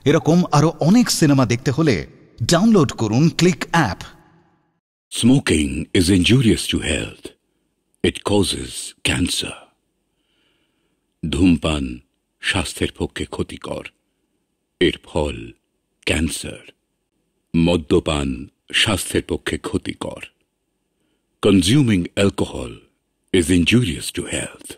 এরকম আরো অনেক সিনেমা দেখতে হলে ডাউনলোড করুন click app. Smoking is injurious to health. It causes cancer. ধূমপান স্বাস্থ্যের পক্ষে ক্ষতিকর, এর ফল ক্যান্সার। মদ্যপান স্বাস্থ্যের পক্ষে ক্ষতিকর। Consuming alcohol is injurious to health.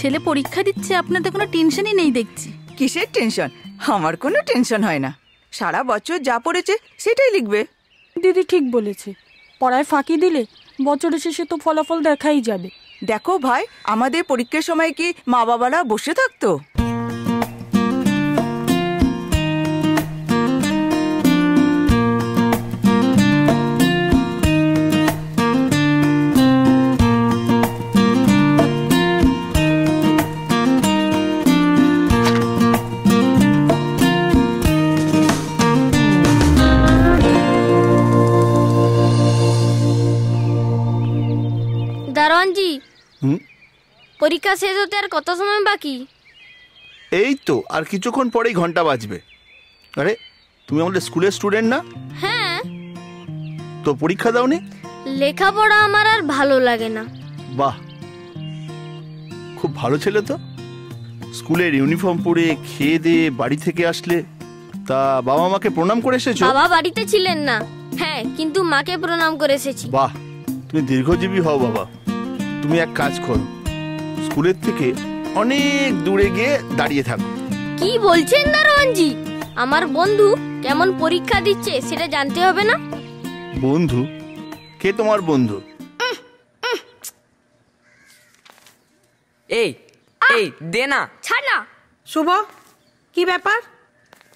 ছেলে পরীক্ষা দিচ্ছে, আপনাদের কোনো টেনশনই নেই দেখছি। কিসের টেনশন? আমার কোনো টেনশন হয় না, সারা বছর যা পড়েছে সেটাই লিখবে। দিদি ঠিক বলেছে, পড়ায় ফাঁকি দিলে বছরের শেষে তো ফলাফল দেখাই যাবে। দেখো ভাই, আমাদের পরীক্ষার সময় কি মা বাবারা বসে থাকতো? দারোয়ানজি, পরীক্ষা শেষ হতে আর কত সময় বাকি? এই তো আর কিছুক্ষণ পরেই ঘন্টা বাজবে। আরে তুমি আমাদের স্কুলের স্টুডেন্ট না? হ্যাঁ। তো পরীক্ষা দাওনি? লেখাপড়া আমার আর ভালো লাগে না। বাহ, খুব ভালো ছেলে তো। স্কুলের ইউনিফর্ম পরে খেয়ে দিয়ে বাড়ি থেকে আসলে তা বাবা মাকে প্রণাম করে এসেছো? বাবা বাড়িতে ছিলেন না। হ্যাঁ, কিন্তু মাকে প্রণাম করে এসেছি। বাহ, তুমি দীর্ঘজীবী হও বাবা। তুমি এক কাজ করো, স্কুলের থেকে অনেক দূরে গিয়ে দাঁড়িয়ে থাকো। কি বলছেন দারোয়ানজি? আমার বন্ধু কেমন পরীক্ষা দিচ্ছে সেটা জানতে হবে না? বন্ধু? কে তোমার বন্ধু? এই এই দে না। ছাড় না। শুভ, কি ব্যাপার?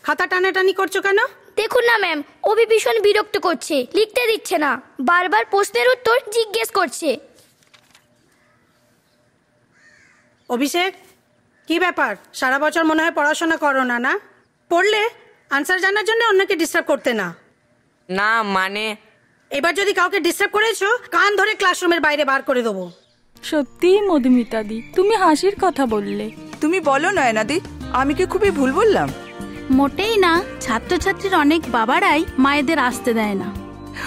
খাতা টানাটানি করছো কেন? দেখুন না ম্যাম, অভি ভীষণ বিরক্ত করছে, লিখতে দিচ্ছে না, বারবার প্রশ্নের উত্তর জিজ্ঞেস করছে। অভিষেক, কি ব্যাপার? সারা বছর মনে হয় পড়াশোনা করো না, না? পড়লে আনসার জানার জন্য অন্যকে ডিস্টার্ব করতে না। না মানে এবার যদি কাউকে ডিস্টার্ব করেছো, কান ধরে ক্লাসরুমের বাইরে বার করে দেবো। সত্যি মধুমিতাদি, তুমি হাসির কথা বললে। তুমি বলো নয়নাদি, আমি কি খুবই ভুল বললাম? মোটেই না, ছাত্রছাত্রীর অনেক বাবারাই মায়েদের আসতে দেয় না।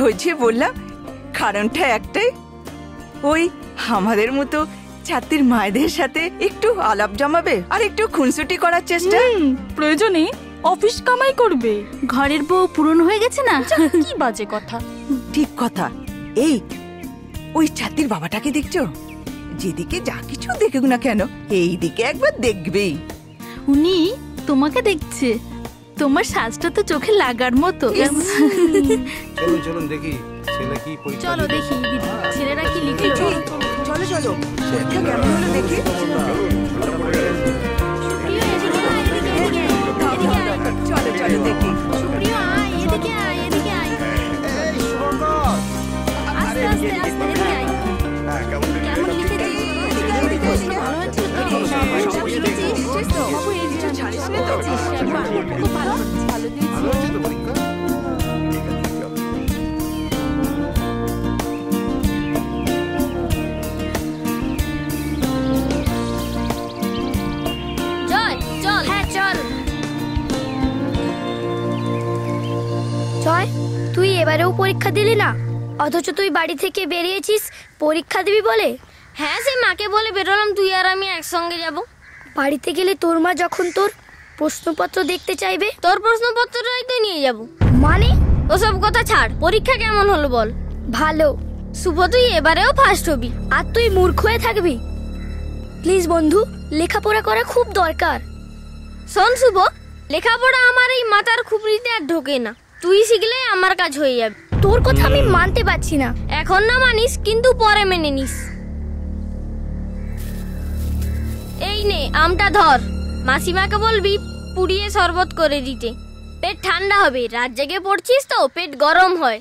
ওই যে বললাম, কারণটা একটাই, ওই আমাদের মতো ছাত্রীর মায়েদের সাথে একটু আলাপ জমাবে আর একটু খুনসুটি করার চেষ্টা। প্রয়োজনে অফিস কামাই করবে। ঘরের বউ পূরণ হয়ে গেছে না? কি বাজে কথা। ঠিক কথা। এই ওই ছাত্রীর বাবাটাকে দেখছো? যেদিকে যা কিছু দেখুক না কেন, এই দিকে একবার দেখবেই। উনি তোমাকে দেখছে। তোমার সাজটা তো চোখে লাগার মতো। চলুন দেখি ছেলে কি পরীক্ষা চলো দেখি ছেলেরা কি লিখলো। চলো চলো, পরীক্ষা কেমন হলো দেখি। চলো চলো দেখি। সুপ্রিয় আয়, এদিকে আয়, এদিকে আয়। আস্তে আস্তে আস্তে এদিকে আয়। কেমন লিখেছিস? ভালো হয়েছিল তো? সব লিখেছিস তো? বাবু এই যে ছাড়িস না তো? খুব ভালো, ভালো দিয়েছিস। চল চল। হ্যাঁ চল। জয়, তুই এবারেও পরীক্ষা দিলি না, অথচ তুই বাড়ি থেকে বেরিয়েছিস পরীক্ষা দিবি বলে। হ্যাঁ, সে মাকে বলে বেরোলাম তুই আর আমি একসঙ্গে যাব। বাড়িতে গেলে তোর মা যখন তোর প্রশ্নপত্র দেখতে চাইবে, তোর প্রশ্নপত্রটাই তো নিয়ে যাব। মানে ওসব কথা ছাড়, পরীক্ষা কেমন হলো বল? ভালো। শুভ, তুই এবারেও ফার্স্ট হবি, আর তুই মূর্খ হয়ে থাকবি। প্লিজ বন্ধু, লেখাপড়া করা খুব দরকার। শোন শুভ, লেখাপড়া আমার এই মাথার খুপড়িতে আর ঢোকে না, তুই শিখলে আমার কাজ হয়ে যাবে। তোর কথা আমি মানতে পারছি না। এখন না মানিস, কিন্তু পরে মেনে নিস। এই নে আমটা ধর, মাসিমাকে বলবি পুড়িয়ে শরবত করে দিতে। পেট ঠান্ডা হবে, রাত জেগে পড়ছিস তো পেট গরম হয়।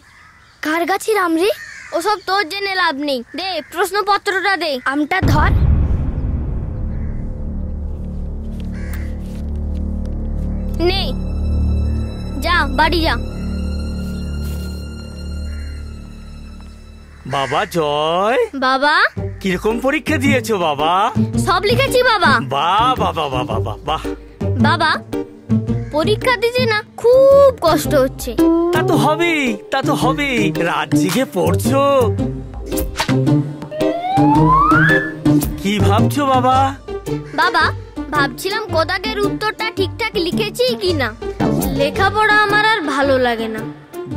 কার গাছের আম রে? ওসব তোর জেনে লাভ নেই। দে প্রশ্নপত্রটা দে। আমটা ধর। নে, যা বাড়ি যা। বাবা জয়, বাবা, কিরকম পরীক্ষা দিয়েছো বাবা? সব লিখেছি বাবা। বাহ বাবা বাবা বাহ। বাবা, পরীক্ষা দিতে না খুব কষ্ট হচ্ছে। তা তো হবেই, তা তো হবেই। রাত জেগে পড়ছো, কি ভাবছো বাবা? বাবা, ভাবছিলাম কোদাকের উত্তরটা ঠিকঠাক লিখেছি কিনা। লেখাপড়া আমার আর ভালো লাগে না।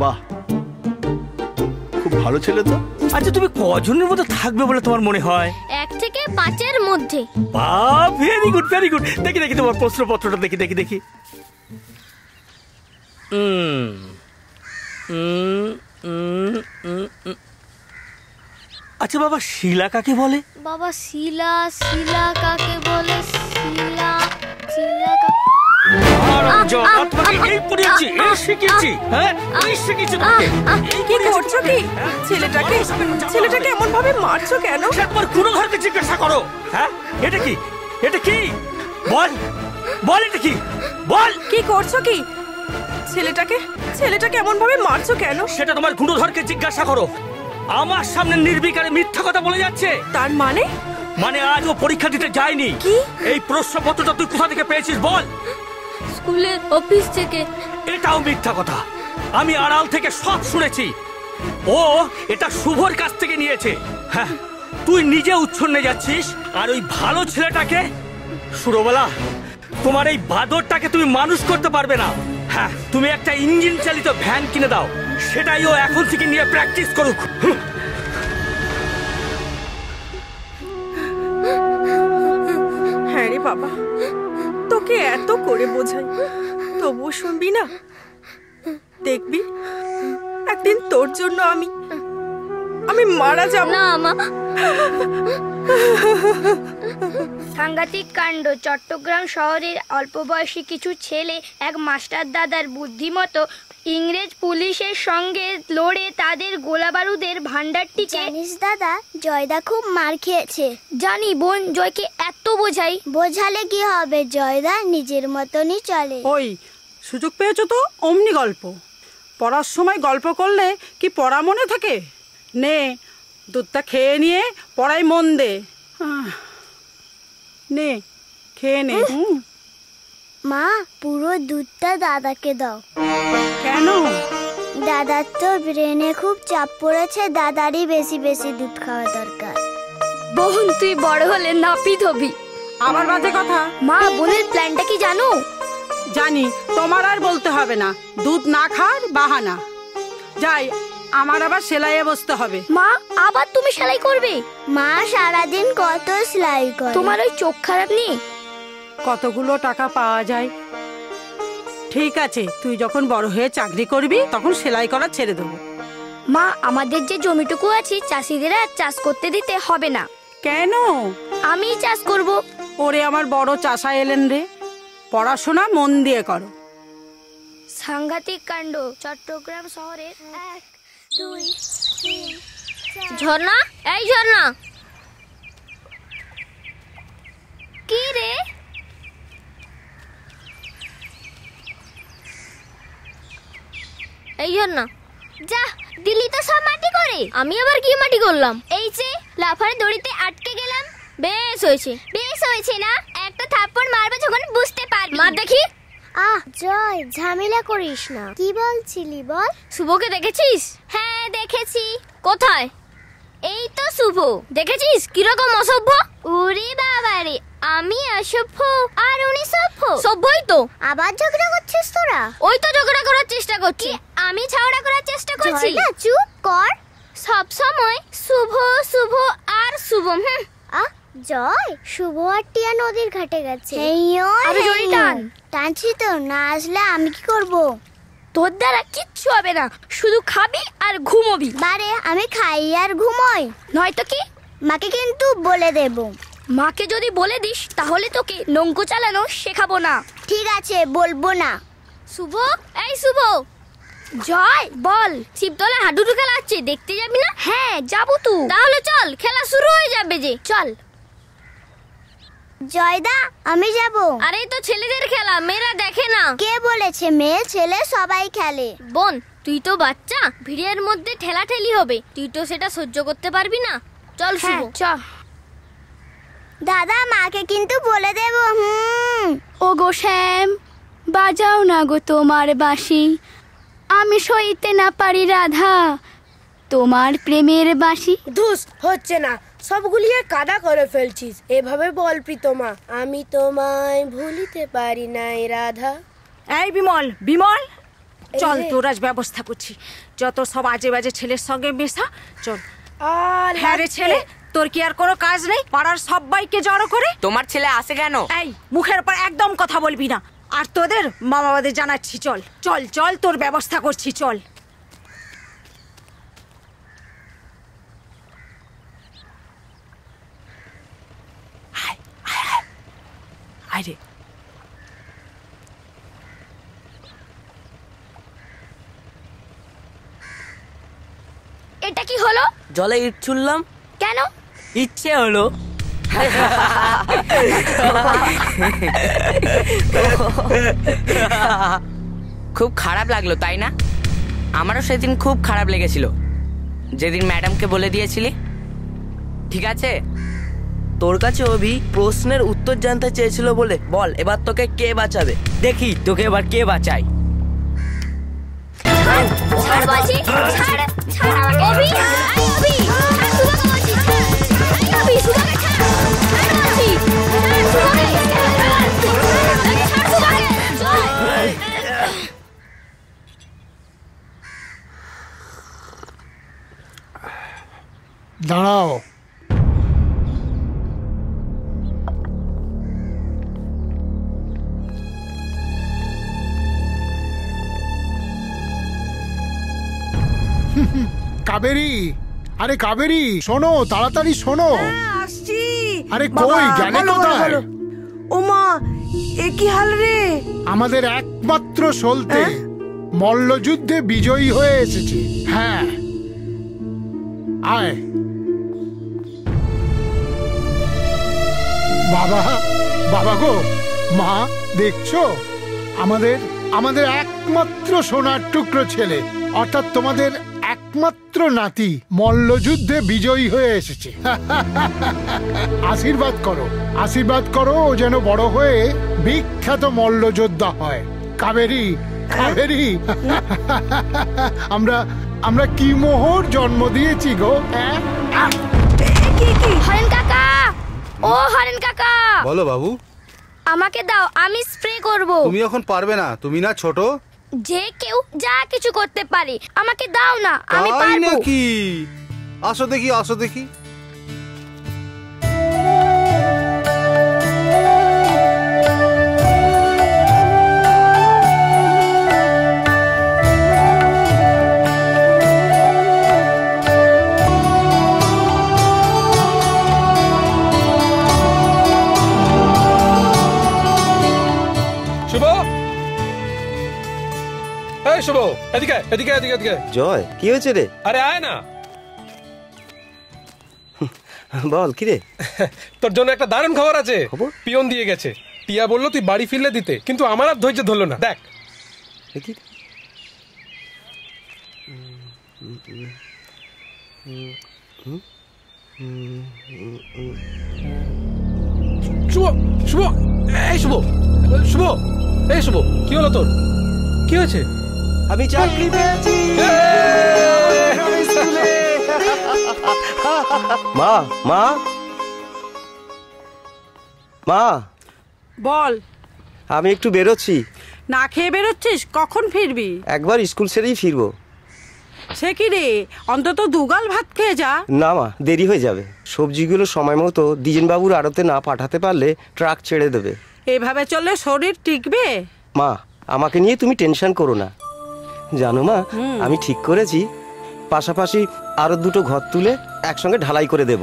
বাহ, খুব ভালো ছেলে তো। আচ্ছা, তুমি কজনের মধ্যে থাকবে বলে তোমার মনে হয়? 1 থেকে 5-এর মধ্যে। বাহ, ভেরি গুড ভেরি গুড। দেখি দেখি তোমার প্রশ্নপত্রটা দেখি দেখি দেখি। আচ্ছা বাবা, শিলা কাকে বলে? বাবা, শিলা শিলা কাকে বলে? শিলা শিলা ছেলেটাকে এমন ভাবে মারছো কেন? তোমার কোনো ঘরকে জিজ্ঞাসা করো। হ্যাঁ, এটা কি? এটা কি? বল বল, এটা কি? বল, কি করছো কি? ছেলেটাকে এমন ভাবে মারছো কেন? সেটা তোমার গুণধরকে জিজ্ঞাসা করো। আমার সামনে নির্বিকারে মিথ্যা কথা বলে যাচ্ছে। তার মানে? মানে আজ ও পরীক্ষা দিতে যায়নি। কি? এই প্রশ্নপত্রটা তুই কোথা থেকে পেয়েছিস বল? স্কুলের অফিস থেকে। এটাও মিথ্যা কথা, আমি আড়াল থেকে সব শুনেছি। ও এটা শুভর কাছ থেকে নিয়েছে। হ্যাঁ, তুই নিজে উচ্ছন্নে যাচ্ছিস, আর ওই ভালো ছেলেটাকে। সুরবালা, তোমার এই বাদরটাকে তুমি মানুষ করতে পারবে না। হ্যাঁ, তুমি একটা ইঞ্জিন চালিত ভ্যান কিনে দাও, সেটাই ও এখন থেকে নিয়ে প্র্যাকটিস করুক। হ্যাঁ রে বাবা, তোকে এত করে বোঝাই, তবুও শুনবি না। দেখবি একদিন তোর জন্য আমি মারা যাব। না মা। সাংঘাতিক কাণ্ড। চট্টগ্রাম শহরের অল্প বয়সী কিছু ছেলে এক মাস্টার দাদার বুদ্ধিমতো ইংরেজ পুলিশের সঙ্গে লড়ে তাদের গোলাবারুদের ভান্ডারটিকে। জানিস দাদা, জয়দা খুব মার খেয়েছে। জানি বোন, জয়কে এত বোঝাই। বোঝালে কি হবে, জয়দা নিজের মতনই চলে। ওই সুযোগ পেয়েছো তো অমনি গল্প। পড়ার সময় গল্প করলে কি পড়া মনে থাকে? নে দুধটা খেয়ে নিয়ে পড়ায় মন দে। নে খেয়ে নে। মা, পুরো দুধটা দাদাকে দাও। কেন? দাদার তো ব্রেনে খুব চাপ পড়েছে, দাদারই বেশি বেশি দুধ খাওয়া দরকার। বোন, তুই বড় হলে নাপিত হবি। আমার বাজে কথা। মা, বোনের প্ল্যানটা কি জানো? জানি, তোমার আর বলতে হবে না। দুধ না খাওয়ার বাহানা। যাই, আমার আবার সেলাইয়ে বসতে হবে। মা, আবার তুমি সেলাই করবে? মা সারাদিন কত সেলাই করে। তোমার ওই চোখ খারাপ নেই? কতগুলো টাকা পাওয়া যায়। ঠিক আছে, তুই যখন বড় হয়ে চাকরি করবি তখন সেলাই করা ছেড়ে দেবো। মা, আমাদের যে জমিটুকু আছে চাষিদের আর চাষ করতে দিতে হবে না। কেন? আমি চাষ করব। ওরে আমার বড় চাষা এলেন রে। পড়াশোনা মন দিয়ে করো। সাংঘাতিক কাণ্ড। চট্টগ্রাম শহরের 1, 2, 3। ঝর্ণা, এই ঝর্ণা। কি রে? এই ঝর্ণা, যা দিলি তো সব মাটি করে। আমি আবার কি মাটি করলাম? এই যে লাফার দড়িতে আটকে গেলাম। বেশ হয়েছে। বেশ হয়েছে না? একটা থাপ্পড় মারবে যখন বুঝতে পারবি। মার দেখি। জয়, ঝামেলা করিস না। কি বলছিলি বল? শুভকে দেখেছিস? হ্যাঁ দেখেছি। কোথায়? এই তো শুভ। দেখেছিস কিরকম অসভ্য? ওরে বাবারে, আমি অসভ্য আর উনি সভ্য। সভ্যই তো। আবার ঝগড়া করছিস তোরা? ওই তো ঝগড়া করার চেষ্টা করছি। আমি ঝগড়া করার চেষ্টা করছি? না, চুপ কর। সব সময় শুভ শুভ আর শুভম। জয়, শুভ আর টিয়া নদীর ঘাটে গেছে। আরে জড়ি টান। টানছি তো, না আসলে আমি কি করব? তোর দ্বারা কিচ্ছু হবে না, শুধু খাবি আর ঘুমোবি। বারে, আমি খাই আর ঘুমোই। নয়তো কি? মাকে কিন্তু বলে দেব। মাকে যদি বলে দিস তাহলে তোকে নৌকো চালানো শেখাবো না। ঠিক আছে, বলবো না। শুভ, এই শুভ। জয় বল, শিবতলা হাডুডু খেলা হচ্ছে, দেখতে যাবি না? হ্যাঁ যাবো তো। তাহলে চল, খেলা শুরু হয়ে যাবে যে। চল। জয়দা, আমি যাব। আরে তো ছেলেদের খেলা, মেয়েরা দেখে না। কে বলেছে মেয়ে ছেলে সবাই খেলে? বোন, তুই তো বাচ্চা, ভিড়ের মধ্যে ঠেলাঠেলি হবে, তুই তো সেটা সহ্য করতে পারবি না। চল শুভ, চল। দাদা, মাকে কিন্তু বলে দেব। ও গো শ্যাম, বাজাও না গো তোমার বাঁশি, আমি সইতে না পারি রাধা তোমার প্রেমের বাঁশি। ধুস, হচ্ছে না, সব গুলিয়ে কাদা করে ফেলছিস। এভাবে বল প্রীতমা, আমি তোমায় ভুলিতে পারি নাই রাধা। এই বিমল, বিমল চল, তোর আজ ব্যবস্থা করছি। যত সব আজে বাজে ছেলের সঙ্গে মেশা, চল। হ্যাঁ রে ছেলে, তোর কি আর কোনো কাজ নেই? পাড়ার সবাইকে জড়ো করে। তোমার ছেলে আসে কেন? এই মুখের উপর একদম কথা বলবি না। আর তোদের মা বাবাদের জানাচ্ছি। চল চল চল, তোর ব্যবস্থা করছি, চল। আরে এটা কি হলো? জলে ইট ছুড়লাম। কেন? ইচ্ছে হলো। খুব খারাপ লাগলো তাই না? আমারও সেদিন খুব খারাপ লেগেছিল, যেদিন ম্যাডামকে বলে দিয়েছিলি। ঠিক আছে, তোর কাছে অভি প্রশ্নের উত্তর জানতে চেয়েছিল বলে বল, এবার তোকে কে বাঁচাবে? দেখি তোকে এবার কে বাঁচায়। ছাড় বলছি, ছাড় ছাড় অভি, আই অভি, ছাড় সুভাকে বলছি, ছাড় আই অভি, সুভাকে ছাড়, ছাড় বলছি, ছাড় সুভাকে, ছাড় সুভাকে, জয়। দাঁড়াও। কাবেরী, আরে কাবেরী শোনো, তাড়াতাড়ি শোনো। আসছি। আরে কই গেলে কোথায়? ও মা, এ কি হাল রে? আমাদের একমাত্র সলতে মল্লযুদ্ধে বিজয়ী হয়ে এসেছে। হ্যাঁ, আয় বাবা। বাবা গো, মা দেখছো, আমাদের একমাত্র সোনার টুকরো ছেলে, অর্থাৎ তোমাদের একমাত্র নাতি মল্লযুদ্ধে বিজয়ী হয়ে এসেছে। আশীর্বাদ করো, আশীর্বাদ করো, ও যেন বড় হয়ে বিখ্যাত মল্লযোদ্ধা হয়। কাবেরী, কাবেরী, আমরা কি মোহর জন্ম দিয়েছি গো। হরেন কাকা, ও হরেন কাকা, বলো বাবু। আমাকে দাও, আমি স্প্রে করব। তুমি এখন পারবে না, তুমি না ছোট। যে কেউ যা কিছু করতে পারে, আমাকে দাও না, আমি পারবো। নাকি? আসো দেখি, আসো দেখি। শুভ, এদিকে এদিকে এদিকে এদিকে। জয়, কি হয়েছে রে? আরে আয় না। বল কি রে? তোর জন্য একটা দারুণ খবর আছে। পিয়ন দিয়ে গেছে। পিয়া বললো তুই বাড়ি ফিরলে দিতে, কিন্তু আমার আর ধৈর্য ধরলো না। দেখ শুভ, শুভ, এই শুভ, শুভ, এই শুভ, কি হলো তোর? কি হয়েছে? আমি চাকরি পেয়েছি। মা, মা, মা, বল। আমি একটু বেরোচ্ছি। না খেয়ে বেরোচ্ছিস? কখন ফিরবি? একবার স্কুল সেরেই ফিরবো। সে কি রে, অন্তত দুগাল ভাত খেয়ে যা। না মা, দেরি হয়ে যাবে। সবজিগুলো সময় মতো দ্বিজেনবাবুর আড়তে না পাঠাতে পারলে ট্রাক ছেড়ে দেবে। এভাবে চললে শরীর টিকবে? মা, আমাকে নিয়ে তুমি টেনশন করো না। জানো মা, আমি ঠিক করেছি পাশাপাশি আরো দুটো ঘর তুলে একসঙ্গে ঢালাই করে দেব।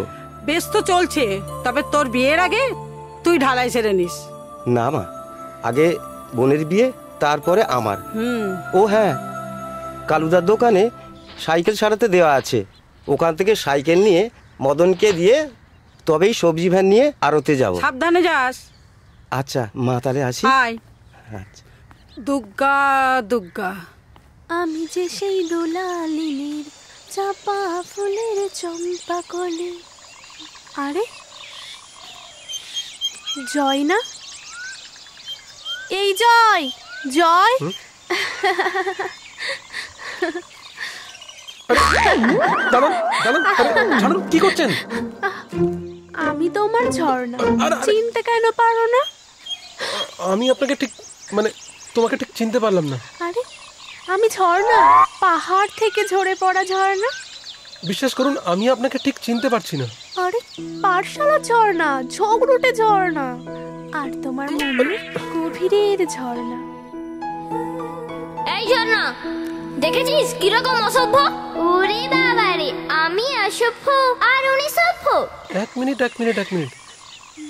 বেশ তো চলছে, তবে তোর বিয়ের আগে তুই ঢালাই সেরে নিস। না মা, আগে বোনের বিয়ে, তারপরে আমার। ও হ্যাঁ, কালুদার দোকানে সাইকেল সারাতে দেওয়া আছে। ওখান থেকে সাইকেল নিয়ে মদনকে দিয়ে তবেই সবজি ভ্যান নিয়ে আড়তে যাব। সাবধানে যাস। আচ্ছা মা, তাহলে আসি। আচ্ছা। দুগ্গা দুগ্গা, আমি যে সেই দোলালিনীর চাপা ফুলের চম্পা কলি। আরে জয় না? এই জয়, জয়। কি করছেন? আমি তোমার ঝর্ণা, চিনতে কেন পারো না? আমি আপনাকে ঠিক তোমাকে ঠিক চিনতে পারলাম না। আরে আমি ঝর্ণা, পাহাড় থেকে ঝরে পড়া ঝর্ণা। বিশ্বাস করুন, আমি আপনাকে ঠিক চিনতে পারছি না। আরে পাঠশালা ঝর্ণা, ঝগড়ুটে ঝর্ণা, আর তোমার মনে গভীরের ঝর্ণা। এই ঝর্ণা, দেখেছিস কিরকম অসভ্য? ওরে বাবারে, আমি অসভ্য আর উনি সভ্য। এক মিনিট,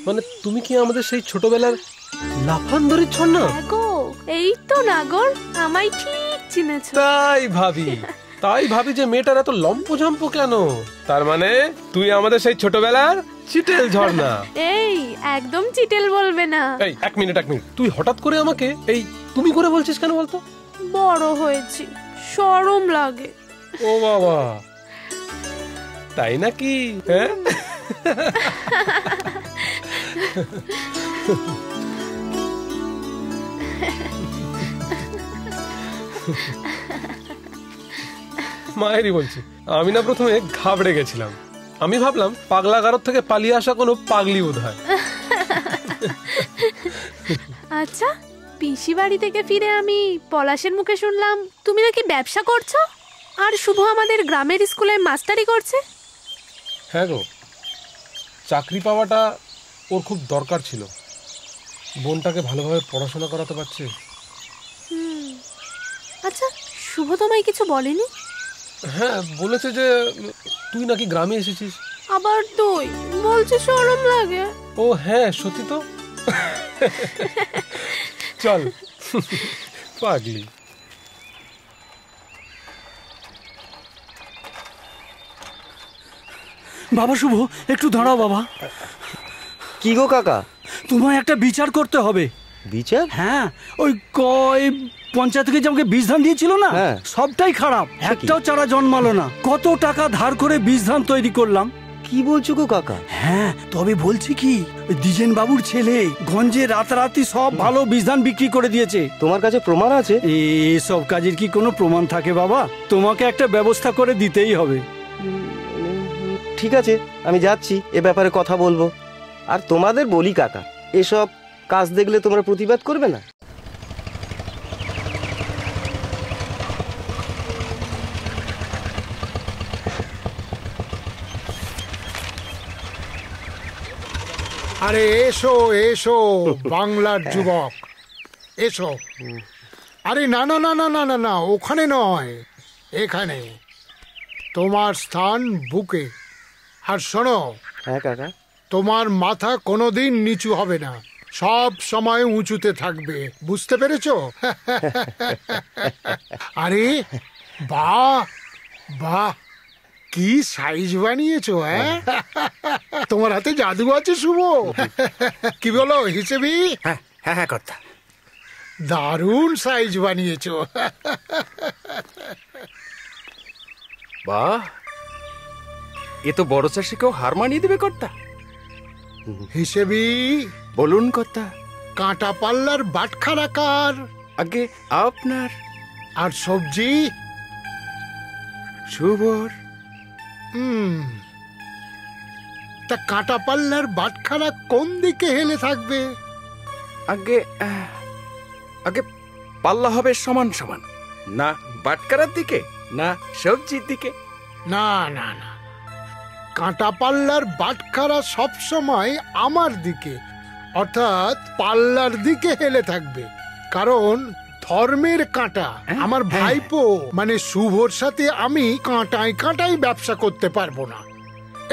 মানে তুমি কি আমাদের সেই ছোটবেলার লাফান্দরের ঝর্ণা? এই তো নাগর, আমায় ঠিক চিনেছো। তাই ভাবি যে মেয়েটার এত লম্পঝম্প কেন। তার মানে তুই আমাদের সেই ছোটবেলার চিটেল ঝর্ণা। এই একদম চিটেল বলবে না। এই এক মিনিট, তুই হঠাৎ করে আমাকে এই তুমি করে বলছিস কেন বলতো? বড় হয়েছি, শরম লাগে। ও বাবা, তাই নাকি? হ্যাঁ, মায়েরই বলছি। আমি না প্রথমে ঘাবড়ে গেছিলাম। আমি ভাবলাম পাগলাগারদ থেকে পালিয়ে আসা কোনো পাগলি বোধ হয়। আচ্ছা, পিসি বাড়ি থেকে ফিরে আমি পলাশের মুখে শুনলাম তুমি নাকি ব্যবসা করছো, আর শুভ আমাদের গ্রামের স্কুলে মাস্টারি করছে। হ্যাঁ গো, চাকরি পাওয়াটা ওর খুব দরকার ছিল। বোনটাকে ভালোভাবে পড়াশোনা করাতে পারছে। আচ্ছা, শুভ তোমায় কিছু বলেনি? হ্যাঁ, বলেছে যে তুই নাকি গ্রামে এসেছিস। আবার তুই বলছিস শরম লাগে? ও হ্যাঁ, সত্যি তো। চল পাগলি। বাবা শুভ, একটু দাঁড়াও বাবা। কি গো কাকা? তোমায় একটা বিচার করতে হবে। বিচার? হ্যাঁ, ওই পঞ্চায়েত থেকে যে আমাকে বীজ ধান দিয়েছিল না, সবটাই খারাপ, একটাও চারা জন্মালো না। কত টাকা ধার করে বীজ ধান তৈরি করলাম। কি বলছো গো কাকা? হ্যাঁ, তবে বলছি কি, দ্বিজেন বাবুর ছেলে গঞ্জে রাতারাতি সব ভালো বীজ ধান বিক্রি করে দিয়েছে। তোমার কাছে প্রমাণ আছে? এসব কাজের কি কোনো প্রমাণ থাকে বাবা? তোমাকে একটা ব্যবস্থা করে দিতেই হবে। ঠিক আছে, আমি যাচ্ছি, এ ব্যাপারে কথা বলবো। আর তোমাদের বলি কাকা, এসব কাজ দেখলে তোমরা প্রতিবাদ করবে না? আরে এসো এসো বাংলার যুবক, এসো। আরে না না না না না না না, ওখানে নয়, এখানে। তোমার স্থান বুকে। আর শোনো। হ্যাঁ কাকা। তোমার মাথা কোনোদিন নিচু হবে না, সব সময় উঁচুতে থাকবে, বুঝতে পেরেছো? আরে বাহ বাহ, কি সাইজ বানিয়েছো! হ্যাঁ, তোমার হাতে জাদু আছে শুভ। কি বলো হিসেবি? হ্যাঁ হ্যাঁ কর্তা। দারুণ সাইজ বানিয়েছো। বাহ, এ তো বড় চাষিকেও হার মানিয়ে দেবে কর্তা। হিসেবি বলুন কর্তা। কাঁটা পাল্লার বাটখারা কার? আগে আপনার। আর সবজি? শুভর। তা কাঁটা পাল্লার বাটখারা কোন দিকে হেলে থাকবে? আগে আগে পাল্লা হবে সমান সমান, না বাটখারার দিকে না সবজির দিকে। না না না, কাঁটা পাল্লার বাটখারা সব সময় আমার দিকে, অর্থাৎ পাল্লার দিকে হেলে থাকবে। কারণ ধর্মের কাঁটা আমার ভাইপো মানে শুভর সাথে আমি কাঁটায় কাঁটায় ব্যবসা করতে পারবো না।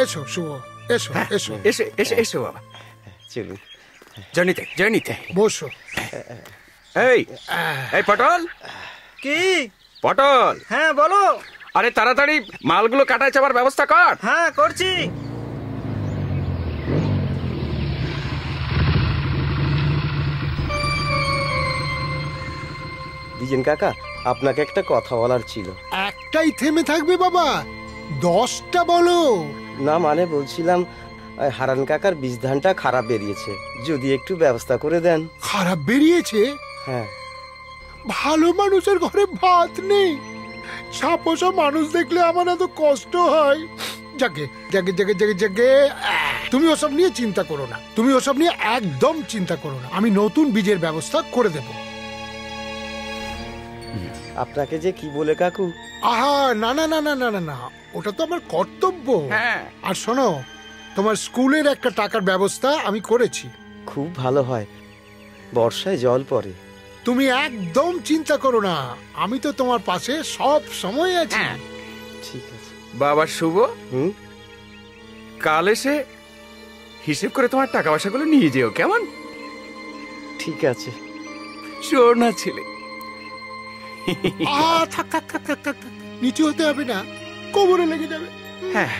এসো শুভ, এসো এসো এসো এসো এসো বাবা, চলুন জনিতে জনিতে বসো। এই এই পটল। কি পটল? হ্যাঁ বলো। আরে তাড়াতাড়ি মালগুলো কাটায় চাবার ব্যবস্থা কর। হ্যাঁ করছি। দ্বিজেন কাকা, আপনাকে একটা কথা বলার ছিল। একটাই থেমে থাকবে বাবা, 10টা বলো। না মানে বলছিলাম, হারান কাকার বীজ ধানটা খারাপ বেরিয়েছে, যদি একটু ব্যবস্থা করে দেন। খারাপ বেরিয়েছে? হ্যাঁ। ভালো মানুষের ঘরে ভাত নেই, সাপোসা মানুষ দেখলে আমার এত কষ্ট হয়। যাকে যাকে যাকে যাকে যাকে তুমি ওসব নিয়ে চিন্তা করো না, তুমি ওসব নিয়ে একদম চিন্তা করো না, আমি নতুন বীজের ব্যবস্থা করে দেব। আপনাকে যে কি বলে কাকু। আহা না না না না না না না, ওটা তো আমার কর্তব্য। আর শোনো, তোমার স্কুলের একটা টাকার ব্যবস্থা আমি করেছি। খুব ভালো হয়, বর্ষায় জল পড়ে। তুমি একদম চিন্তা করো না, আমি তো তোমার পাশে সব সময় আছি। ঠিক আছে বাবা শুভ, কাল এসে হিসেব করে তোমার টাকা পয়সাগুলো নিয়ে যেও, কেমন? ঠিক আছে। সোনা ছেলে। থাক থাক থাক থাক থাক, নিচু হতে হবে না, কোমরে লেগে যাবে। হ্যাঁ,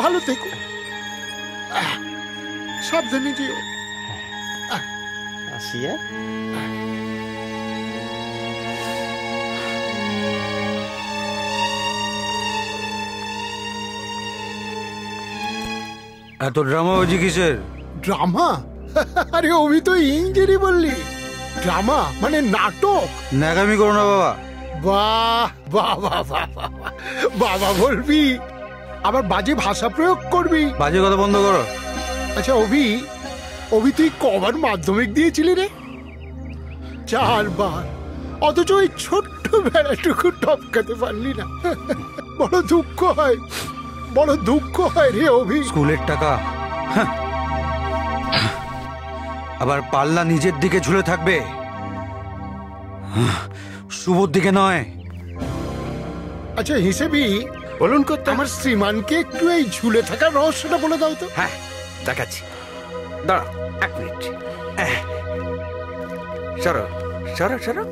ভালো থেকো, সাবধানে যেও। আসিয়া এত ড্রামা হয়েছে কিসের? ড্রামা? আরে অভি তো ইঞ্জিনি বললি, ড্রামা মানে নাটক। ন্যাকামি করো না বাবা। বাহ বাহ বাহ বাহ, বাবা বলবি আবার বাজে ভাষা প্রয়োগ করবি। বাজে কথা বন্ধ করো। আচ্ছা অভি, অভি তুই কবার মাধ্যমিক দিয়েছিলি রে? 4 বার, অথচ ওই ছোট্ট বেড়াটুকু টপকাতে পারলি না। বড় দুঃখ হয়, বড় দুঃখ হয় রে অভি। স্কুলের টাকা, আবার পাল্লা নিজের দিকে ঝুলে থাকবে, শুভর দিকে নয়। আচ্ছা হিসেবি বলুন কর্তা। আমার শ্রীমানকে একটু এই ঝুলে থাকার রহস্যটা বলে দাও তো। হ্যাঁ দেখাচ্ছি, দাঁড়াও 1 মিনিট। সরো সরো সরো।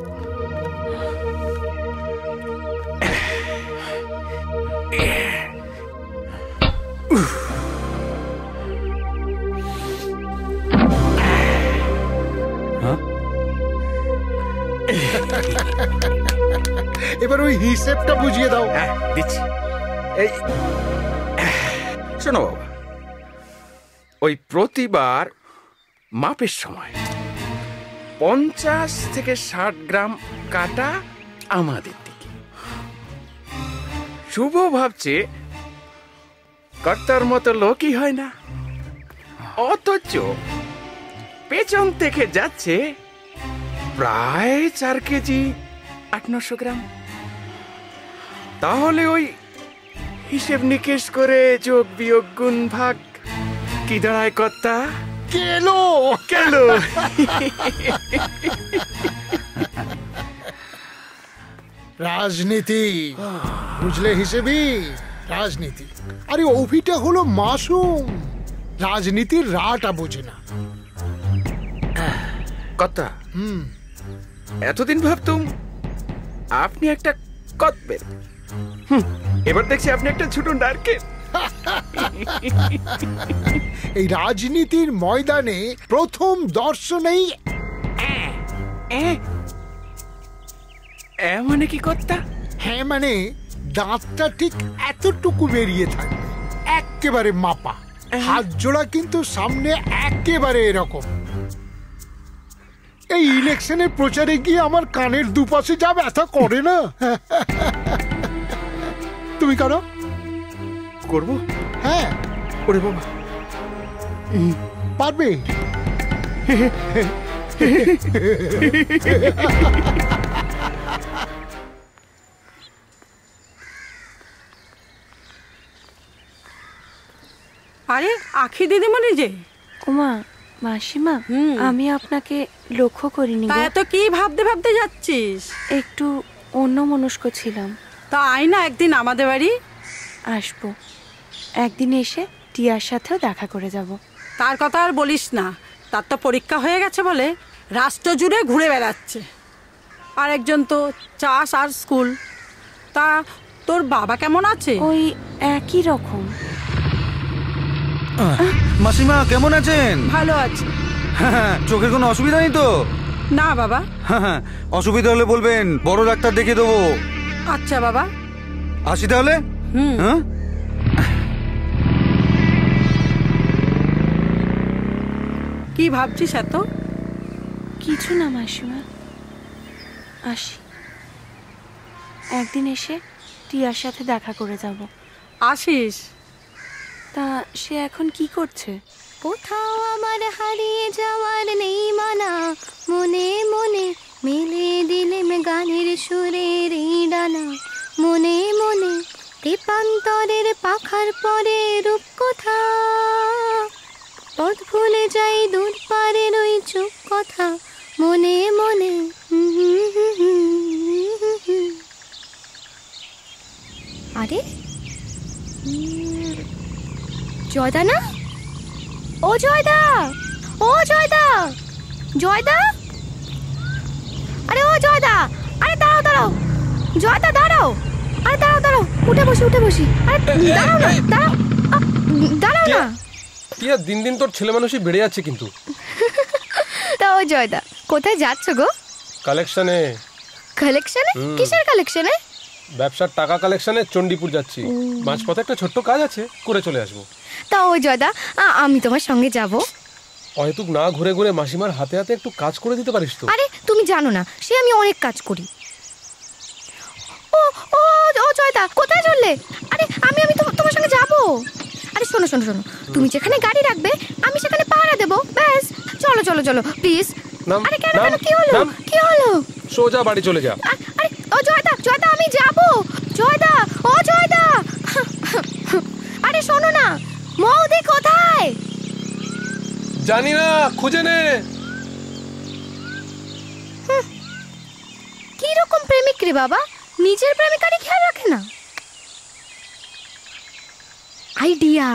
এবার ওই হিসেবটা বুঝিয়ে দাও। হ্যাঁ দিচ্ছি। এই শোনো বাবা, ওই প্রতিবার মাপের সময় 50 থেকে 60 গ্রাম কাটা আমাদের দিকে। শুভ ভাবছে কর্তার মতো লোকই হয় না, অথচ পেছন থেকে যাচ্ছে প্রায় 4 কেজি 800-900 গ্রাম। তাহলে ওই হিসেব নিকেশ করে যোগ বিয়োগ গুণ ভাগ কি দাঁড়ায় কর্তা? কেলো কেলো। রাজনীতি বুঝলে হিসেবি, রাজনীতি। আরে অভিটা হলো মাসুম, রাজনীতির রাটা বোঝে না। কর্তা এতদিন ভাবতুম আপনি একটা কতবেন, এবার দেখছি আপনি একটা ছোট নারকেল। এই রাজনীতির ময়দানে প্রথম দর্শনেই মানে কি কর্তা? হ্যাঁ মানে দাঁতটা ঠিক এতটুকু বেরিয়ে থাকবে, একেবারে মাপা। হাত জোড়া কিন্তু সামনে একেবারে এরকম। এই ইলেকশনের প্রচারে গিয়ে আমার কানের দুপাশে যা ব্যথা করে না। তুমি করো? করবো? হ্যাঁ। ওরে বাবা, পারবে? আরে আখি দিদিমণি যে। ওমা মাসিমা, আমি আপনাকে লক্ষ্য করিনি। তা এত কি ভাবতে ভাবতে যাচ্ছিস? একটু অন্যমনস্ক ছিলাম। তা আয় না একদিন আমাদের বাড়ি। আসবো, একদিন এসে টিয়ার সাথেও দেখা করে যাব। তার কথা আর বলিস না, তার তো পরীক্ষা হয়ে গেছে বলে রাষ্ট্র জুড়ে ঘুরে বেড়াচ্ছে। আর একজন তো চাষ আর স্কুল। তা তোর বাবা কেমন আছে? ওই একই রকম। মাসিমা কেমন আছেন? ভালো আছে। চোখের কোনো অসুবিধা নেই তো? না বাবা। অসুবিধা হলে বলবেন, বড় ডাক্তার দেখিয়ে দেবো। আচ্ছা বাবা, আসি তাহলে। হ্যাঁ কি ভাবছিস এত? কিছু না মাসিমা, আসি, একদিন এসে টিয়ার সাথে দেখা করে যাব। আসিস? তা সে এখন কি করছে? কোথাও আমার হারিয়ে যাওয়ার নেই মানা, মনে মনে মিলে দিলেম গানের সুরের এই ডানা। মনে মনে তেপান্তরের পাখার পরে রূপকথা, পথ ভুলে যাই দূর পারের ওই চুপ কথা। মনে মনে আরে জয়দা না? ও জয়দা, ও জয়দা, জয়দা, আরে ও জয়দা, আরে দাঁড়াও দাঁড়াও, জয়দা দাঁড়াও, আরে দাঁড়াও দাঁড়াও, উঠে বসি উঠে বসি, আরে দাঁড়াও না, দাঁড়াও, দাঁড়াও না। টিয়া, দিন দিন তোর ছেলে মানুষই বেড়ে যাচ্ছে কিন্তু। তা ও জয়দা, কোথায় যাচ্ছ গো? কালেকশনে। কালেকশনে? কিসের কালেকশনে? ব্যবসার টাকা কালেকশনে চণ্ডীপুর যাচ্ছি। মাঝপথে একটা ছোট্ট কাজ আছে, করে চলে আসবো। তা ও জয়দা, আমি তোমার সঙ্গে যাব। অহেতুক না ঘুরে ঘুরে মাসিমার হাতে হাতে একটু কাজ করে দিতে পারিস তো? আরে তুমি জানো না, সে আমি অনেক কাজ করি। ও ও ও জয়দা, কোথায় চললে? আরে আমি তোমার সঙ্গে যাব। আরে শোনো শোনো শোনো, তুমি যেখানে গাড়ি রাখবে আমি সেখানে পাহারা দেবো, ব্যাস। চলো চলো চলো প্লিজ। আরে কেন কেন, কি হলো কি হলো? সোজা বাড়ি চলে যা। আরে ও জয়দা, জয়দা আমি যাব। জয়দা, ও জয়দা, আরে শোনো না, মৌদি কোথায়? জানি না, খুঁজে নে। কি রকম প্রেমিক রে বাবা, নিজের প্রেমিকারই খেয়াল রাখে না। আইডিয়া,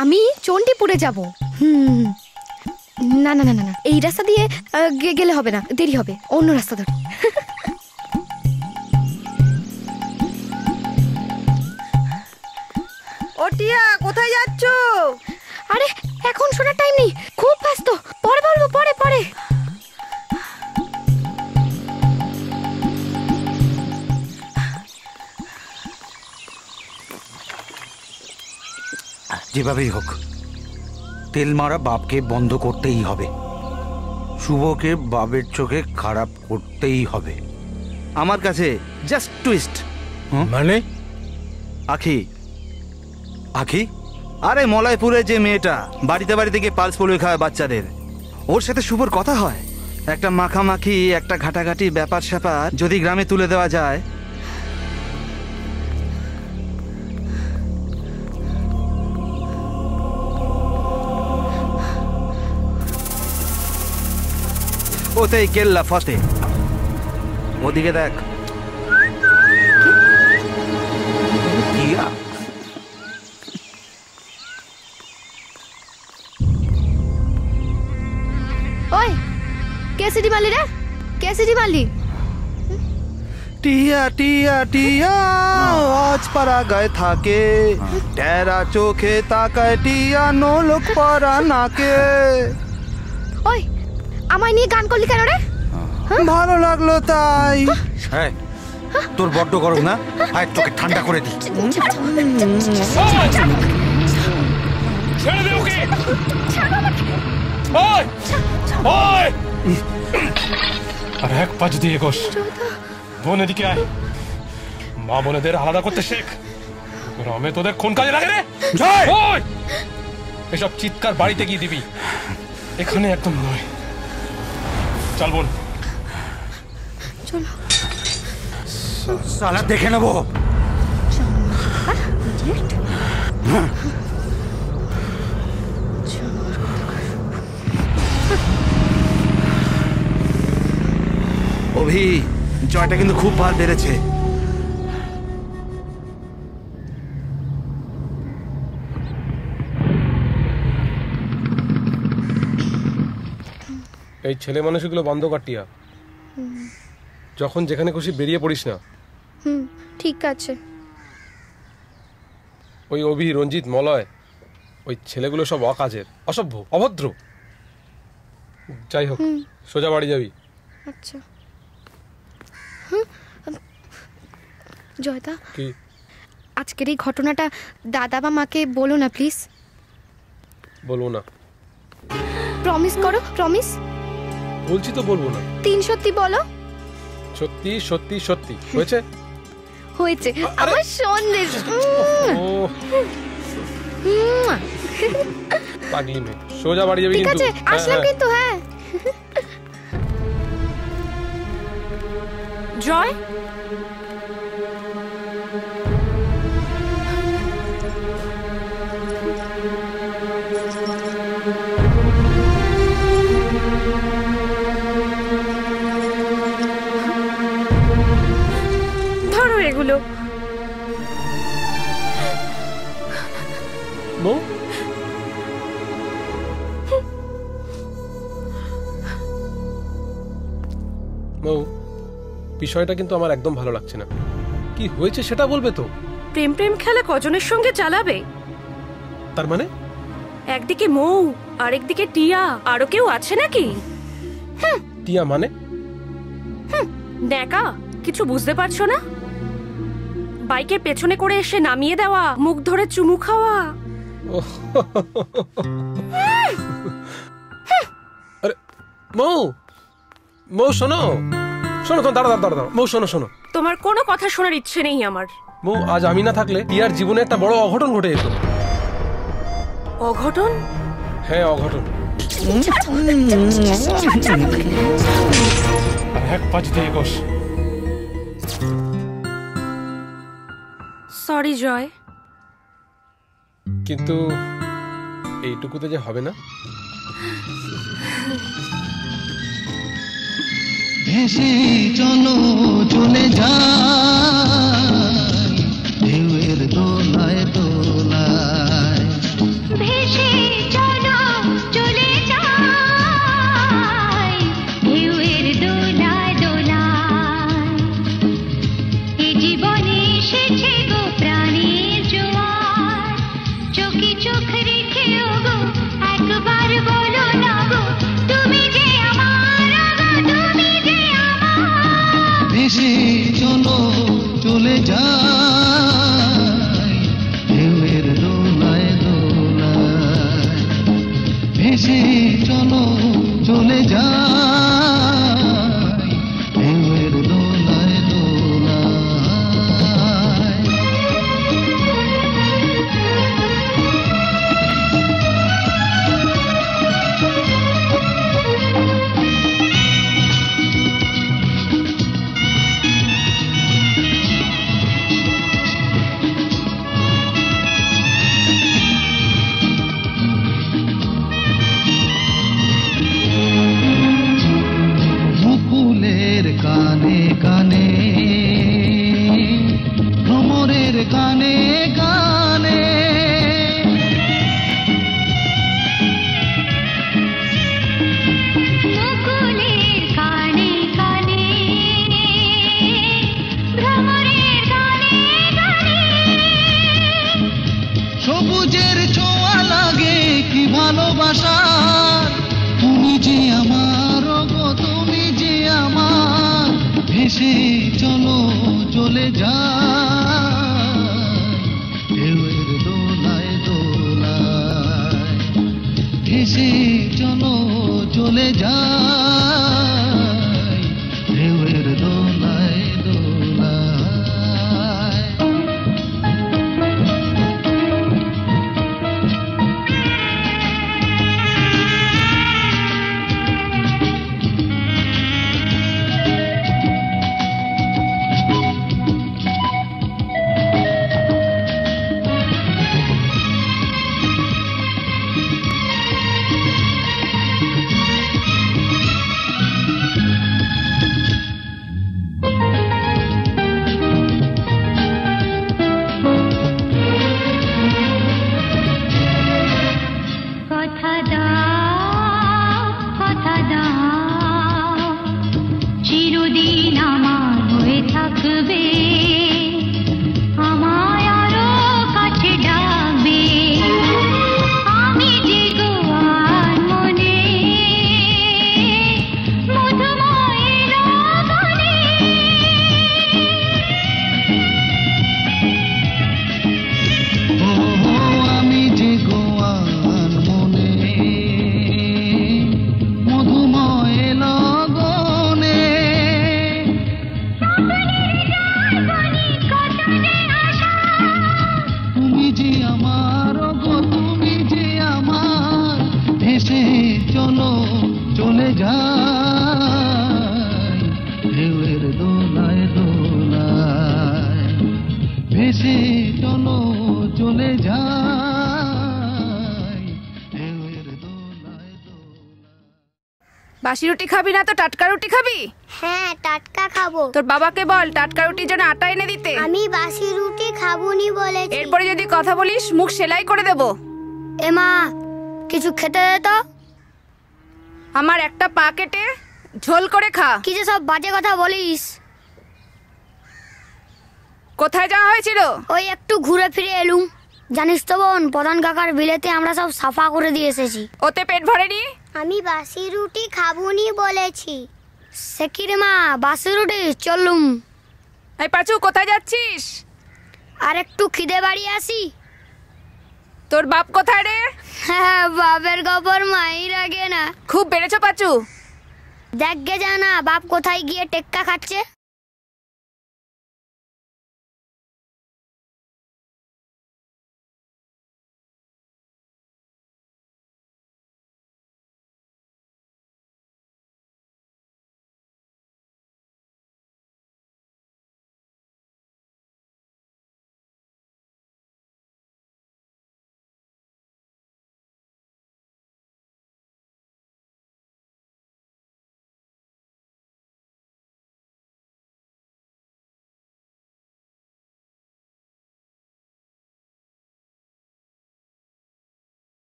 আমি চণ্ডীপুরে যাব। না না না না, এই রাস্তা দিয়ে গেলে হবে না, দেরি হবে, অন্য রাস্তা ধরে। ও টিয়া, কোথায় যাচ্ছ? আরে এখন শোনার টাইম নেই, খুব ব্যস্ত, পরে বলবো, পরে পরে। যেভাবেই হোক তেল মারা বাপকে বন্ধ করতেই হবে, শুভকে বাবের চোখে খারাপ করতেই হবে। আমার কাছে জাস্ট টুইস্ট। মানে? আখি। আখি? আরে মলাইপুরে যে মেয়েটা বাড়িতে বাড়িতে গিয়ে পালস পোলিও খায় বাচ্চাদের, ওর সাথে শুভর কথা হয়। একটা মাখামাখি, একটা ঘাটাঘাটি ব্যাপার স্যাপার যদি গ্রামে তুলে দেওয়া যায়। ওতেই কেল্লা ফতে। ওদিকে দেখ। ওই কে সিটি মারলি রে? কে সিটি মারলি? টিয়া টিয়া টিয়া আজ পারা গায়ে থাকে, টেরা চোখে তাকায় টিয়া, নোলক পরা নাকে। ওই আমায় নিয়ে গান করলি কেন রে? ভালো লাগলো তাই। হ্যাঁ, তোর বড্ড গরম না? আয় তোকে ঠান্ডা করে দি। ছেড়ে দে ওকে। ওই ওই, আর এক পাঁচ দিয়ে গোস। বোন এদিকে আয়, মা বোনেদের আলাদা করতে শেখ। গ্রামে তোদের কোন কাজে লাগে রে? ওই এসব চিৎকার বাড়িতে গিয়ে দিবি, এখানে একদম নয়। চল বোন, চলো। সালা দেখে নেবো। অভি, জয়টা কিন্তু খুব ভালো বেড়েছে। এই ছেলে মানুষগুলো বন্ধ কাটিয়া, যখন যেখানে খুশি বেরিয়ে পড়িস না। ঠিক আছে। ওই অভি, রঞ্জিত, মলয়, ওই ছেলেগুলো সব অকাজের, অসভ্য, অভদ্র। যাই হোক, সোজা বাড়ি যাবি। আচ্ছা। জয়দা, কি আজকের এই ঘটনাটা দাদা বা মাকে বলো না প্লিজ। বলবো না। প্রমিস করো, প্রমিস। বলছি তো বলবো না। 3 সত্যি বলো। সত্যি সত্যি সত্যি। হয়েছে? হয়েছে। আমার সন্দেশ। পাগলি মেয়ে, সোজা বাড়ি যাবি কিন্তু। ঠিক আছে, আসলাম কিন্তু। হ্যাঁ জয়, ধরো এগুলো। মৌ, মৌ, বিষয়টা কিন্তু আমার একদম ভালো লাগছে না। কি হয়েছে সেটা বলবে তো। প্রেম প্রেম খেলা কজনের সঙ্গে চালাবে? তার মানে? একদিকে মৌ, আরেকদিকে টিয়া, আরো কেউ আছে নাকি? টিয়া মানে? নেকা, কিছু বুঝতে পারছো না? বাইকের পেছনে করে এসে নামিয়ে দেওয়া, মুখ ধরে চুমু খাওয়া। আরে মৌ, মৌ শোনো, শোনো, দাঁড়া দাঁড়া দাঁড়া, মৌ শোনো শোনো। তোমার কোনো কথা শোনার ইচ্ছে নেই আমার। মৌ, আজ আমি না থাকলে টিয়ার জীবনে একটা বড় অঘটন ঘটে যেত। অঘটন? হ্যাঁ, অঘটন। এক পাঁচ দিয়ে গোস। সরি জয়, কিন্তু এইটুকুতে যে হবে না। ভেসে চলো চলে যাই ঢেউয়ের দোলায় দোলায় ভেসে চলো চলে যাই ঢেউয়ের দোলায় দোলায় এ জীবনে এসেছে গো প্রাণের জোয়ার চোখে চোখ রেখে ওগো একবার বলো না গো তুমি যে আমার গো তুমি যে আমার ভেসে চলো চলে যাই ঢেউয়ের দোলায় দোলায় ভেসে চলো চলে যাই ঢেউয়ের দোলায় দোলায় মুকুলের কানে কানে ভ্রমরের গানে গানে মুকুলের কানে কানে ভ্রমরের গানে গানে সবুজের ছোঁয়া লাগে কি ভালোবাসার তুমি যে আমার গো তুমি যে আমার ভেসে চলো চলে যাই ঢেউয়ের দোলায় দোলায় ভেসে চলো চলে যাই ঢেউয়ের দোলায় দোলায় কথা দাও চিরদিন আমার হয়ে থাকবে আমায় আরো কাছে ডাকবে আমি যে গোয়ার মনে মধুময় লগনে ও আমি যে গোয়ান মনে মধুময় লগনে তুমি যে আমার গো তুমি যে আমার ভেসে চলো চলে যাই ঢেউয়ের দোলায় দোলায় ভেসে চলো চলে যাই ঢেউয়ের দোলায় বাসি রুটি খাবি না তো টাটকা রুটি খাবি? হ্যাঁ টাটকা খাবো। তোর বাবাকে বল টাটকা রুটির জন্য আটা এনে দিতে। আমি বাসি রুটি খাবুনি বলেছি। এরপরে যদি কথা বলিস মুখ সেলাই করে দেব। এমা কিছু খেতে দে তো। আমার একটা পা কেটে ঝোল করে খা। কি যে সব বাজে কথা বলিস। কোথায় যাওয়া হয়েছিল? ওই একটু ঘুরে ফিরে এলুম। জানিস তো বোন, প্রধান কাকার বিলেতে আমরা সব সাফা করে দিয়ে এসেছি। ওতে পেট ভরেনি? আমি বাসি রুটি খাবুনি বলেছি। সে কি রে মা, বাসি রুটি চললুম। এই পাঁচু কোথায় যাচ্ছিস? আর একটু খিদে বাড়ি আসি। তোর বাপ কোথায় রে? হ্যাঁ বাপের খবর মাই রাখে না। খুব বেড়েছ পাঁচু। দেখ গে জানা বাপ কোথায় গিয়ে টেক্কা খাচ্ছে।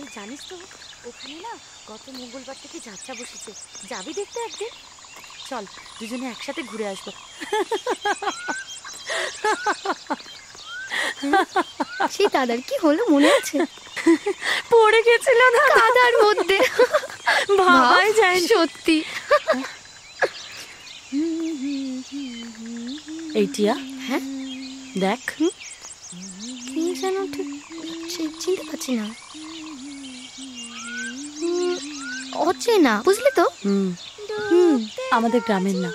এই জানিস তো ওখানে না গত মঙ্গলবার থেকে যাত্রা বসেছে, যাবি দেখতে একদিন? চল দুজনে একসাথে ঘুরে আসবো। সেই দাদার কি হলো মনে আছে? পড়ে গেছিল না কাদার মধ্যে, ভাবাই যায় সত্যি। এই টিয়া, হ্যাঁ দেখ কি যেন ঠিক চিনতে পারছি না, অচেনা, বুঝলি তো? আমাদের গ্রামের না।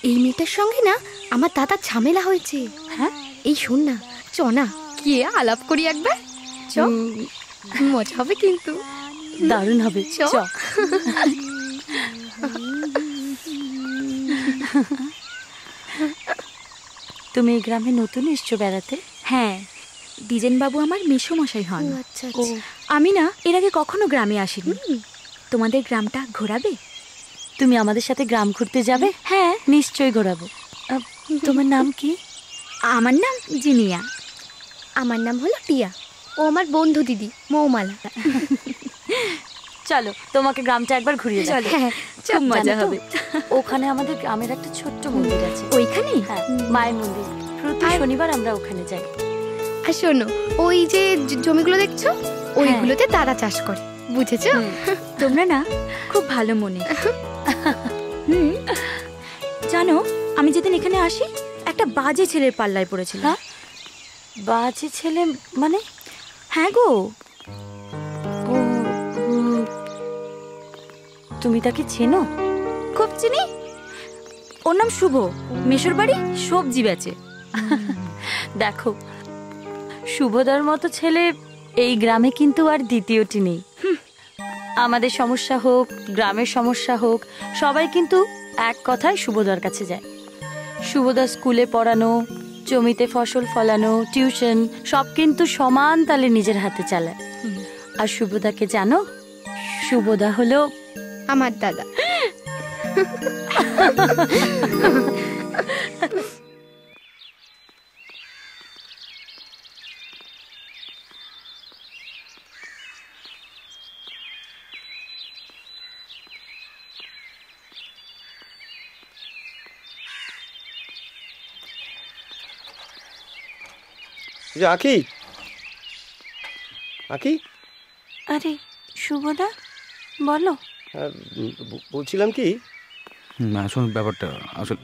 এই মেয়েটার সঙ্গে না আমার দাদার ঝামেলা হয়েছে। হ্যাঁ এই শোন না, চ না গিয়ে আলাপ করি একবার, চ, মজা হবে কিন্তু, দারুণ হবে, চ। তুমি এই গ্রামে নতুন এসছো বেড়াতে? হ্যাঁ, দ্বিজেন বাবু আমার মেসোমশাই হন। আচ্ছা, আমি না এর আগে কখনো গ্রামে আসিনি। তোমাদের গ্রামটা ঘোরাবে? তুমি আমাদের সাথে গ্রাম ঘুরতে যাবে? হ্যাঁ নিশ্চয়ই ঘোরাবো। তোমার নাম কি? আমার নাম জিনিয়া। আমার নাম হলো টিয়া, ও আমার বন্ধু দিদি মৌমালা। চলো তোমাকে গ্রামটা একবার ঘুরিয়ে দাও। হ্যাঁ, খুব মজা হবে। ওখানে আমাদের গ্রামের একটা ছোট্ট মন্দির আছে। ওইখানে? হ্যাঁ, মায়ের মন্দির। প্রতি শনিবার আমরা ওখানে যাই। আর শোনো, ওই যে জমিগুলো দেখছো ওইগুলোতে তারা চাষ করে, বুঝেছো? তোমরা না খুব ভালো মনে। জানো, আমি যেদিন এখানে আসি একটা বাজে ছেলের পাল্লায় পড়েছিল। বাজে ছেলে মানে? হ্যাঁ গো। তুমি তাকে চেনো? খুব চিনি। ওর নাম শুভ, মেশোর বাড়ি সবজি বেচে। দেখো, শুভদার মতো ছেলে এই গ্রামে কিন্তু আর দ্বিতীয়টি নেই। আমাদের সমস্যা হোক, গ্রামের সমস্যা হোক, সবাই কিন্তু এক কথায় শুভদার কাছে যায়। শুভদা স্কুলে পড়ানো, জমিতে ফসল ফলানো, টিউশন সব কিন্তু সমান তালে নিজের হাতে চালায়। আর শুভদাকে জানো? শুভদা হলো আমার দাদা। আঁকি, আঁকি। আরে শুভদা, বলো। বলছিলাম কি, আসলে ব্যাপারটা আসলে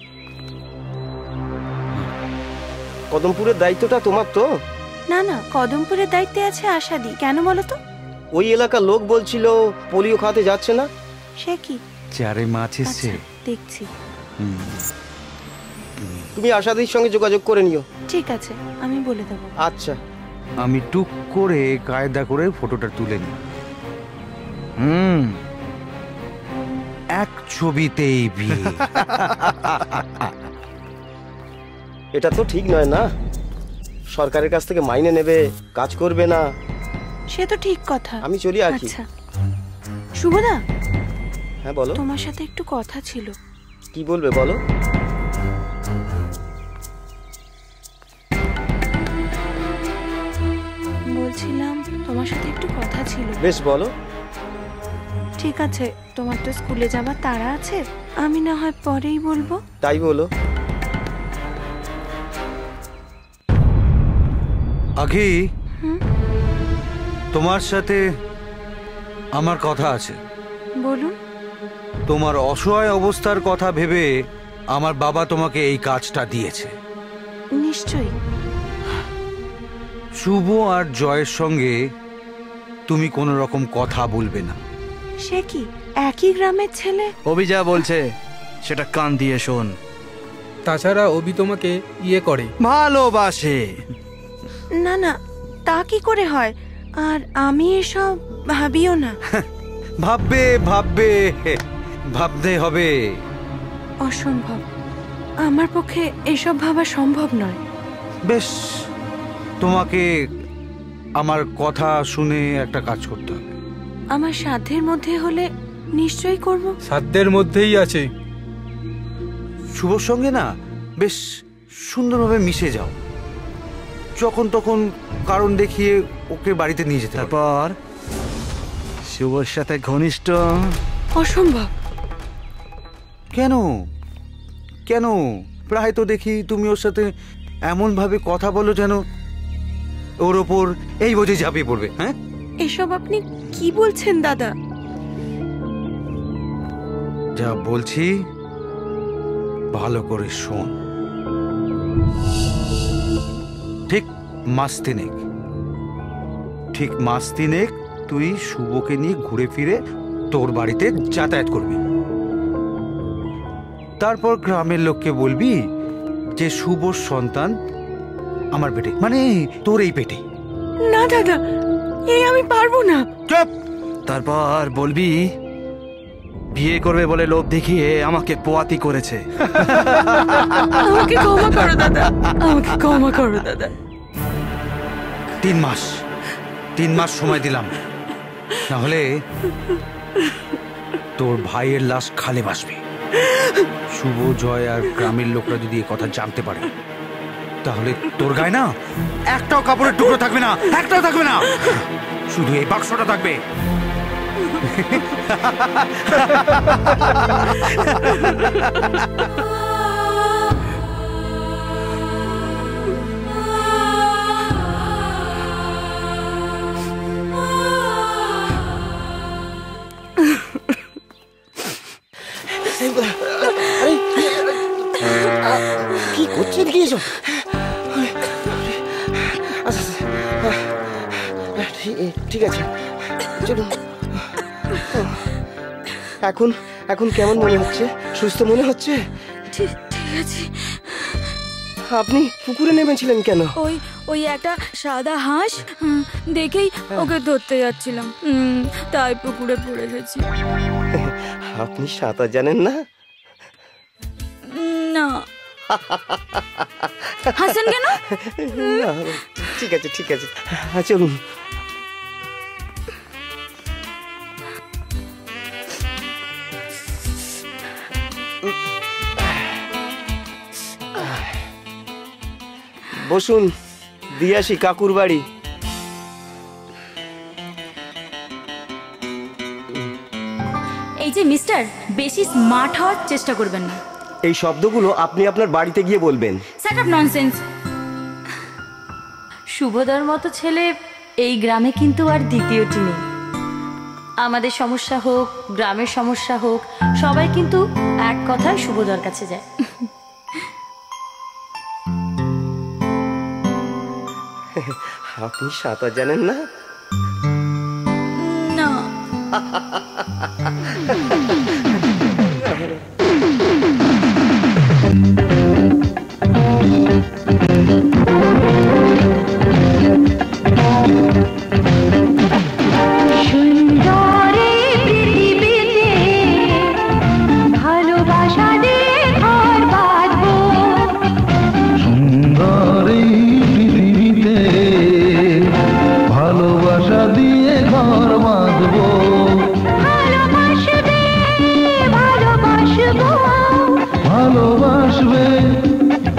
কদমপুরের দায়িত্বটা তোমার তো? না না, কদমপুরের দায়িত্বে আছে আশাদি। কেন বলো তো? ওই এলাকার লোক বলছিল পোলিও খাওয়াতে যাচ্ছে না। সে কি? চারে মাছ এসছে, দেখছি। তুমি আশাদির সঙ্গে যোগাযোগ করে নিও। ঠিক আছে, আমি বলে দেবো। আচ্ছা। আমি টুক করে কায়দা করে ফটোটা তুলে নিই। এক ছবিতেই বিয়ে। এটা তো ঠিক নয় না, সরকারের কাছ থেকে মাইনে নেবে, কাজ করবে না। সে তো ঠিক কথা। আমি চলি আঁকি। আচ্ছা শুভদা। হ্যাঁ বলো। তোমার সাথে একটু কথা ছিল। কি বলবে বলো। বলছিলাম তোমার সাথে একটু কথা ছিল। বেশ বলো। ঠিক আছে, তোমার তো স্কুলে যাবার তাড়া আছে, আমি না হয় পরেই বলবো। তাই বলো। আগে তোমার সাথে আমার কথা আছে। বলুন। তোমার অসহায় অবস্থার কথা ভেবে আমার বাবা তোমাকে এই কাজটা দিয়েছে। নিশ্চয়ই। শুভ আর জয়ের সঙ্গে তুমি কোনো রকম কথা বলবে না। সে কি, একই গ্রামের ছেলে? অভি যা বলছে সেটা কান দিয়ে শোন। তাছাড়া অভি তোমাকে করে ভালোবাসে। না না, তা কি করে হয়? আর আমি এসব ভাবিও না। ভাববে ভাববে, ভাবতে হবে। অসম্ভব, আমার পক্ষে এসব ভাবা সম্ভব নয়। বেশ, তোমাকে আমার কথা শুনে একটা কাজ করতে হবে। আমার সাধ্যের মধ্যে হলে নিশ্চয়ই করব। সাধ্যের মধ্যেই আছে। শুভর সঙ্গে না বেশ সুন্দরভাবে মিশে যাও, যখন তখন কারণ দেখিয়ে ওকে বাড়িতে নিয়ে যেতে। তারপর শুভর সাথে ঘনিষ্ঠ। অসম্ভব। কেন কেন? প্রায় তো দেখি তুমি ওর সাথে এমন ভাবে কথা বলো যেন ওর ওপর এই বোঝে ঝাঁপিয়ে পড়বে। হ্যাঁ, এসব আপনি কি বলছেন দাদা? যা বলছি ভালো করে শোন। ঠিক মাস তিনেক তুই শুভকে নিয়ে ঘুরে ফিরে তোর বাড়িতে যাতায়াত করবি। তারপর গ্রামের লোককে বলবি যে শুভর সন্তান আমার পেটে, মানে তোর এই পেটে। না দাদা, এই আমি পারবো না। চুপ। তারপর বলবি বিয়ে করবে বলে লোভ দেখিয়ে আমাকে পোয়াতি করেছে। আমাকে ক্ষমা করো দাদা, আমাকে ক্ষমা করো দাদা। 3 মাস সময় দিলাম, না হলে তোর ভাইয়ের লাশ খালে ভাসবে। শুভ, জয় আর গ্রামের লোকরা যদি এই কথা জানতে পারে তাহলে তোর গায়ে না একটাও কাপড়ের টুকরো থাকবে না, একটাও থাকবে না, শুধু এই বাক্সটা থাকবে। কি করছেন কি এসব? ঠিক আছে, চলুন। এখন এখন কেমন মনে হচ্ছে? সুস্থ মনে হচ্ছে? ঠিক আছে। আপনি পুকুরে নেমেছিলেন কেন? ওই একটা সাদা হাঁস দেখেই ওকে ধরতে যাচ্ছিলাম, তাই পুকুরে পড়ে গেছি। আপনি সাঁতার জানেন না? না। হাসেন কেন? ঠিক আছে ঠিক আছে, চলুন। বসুন, দিয়ে আসি কাকুর বাড়ি। এই যে মিস্টার, বেশি স্মার্ট হওয়ার চেষ্টা করবেন না। এই শব্দগুলো আপনি আপনার বাড়িতে গিয়ে বলবেন। Shut up, nonsense. শুভদার মতো ছেলে এই গ্রামে কিন্তু আর দ্বিতীয়টি নেই। আমাদের সমস্যা হোক, গ্রামের সমস্যা হোক, সবাই কিন্তু এক কথায় শুভদার কাছে যায়। আপনি সাঁতার জানেন না? না।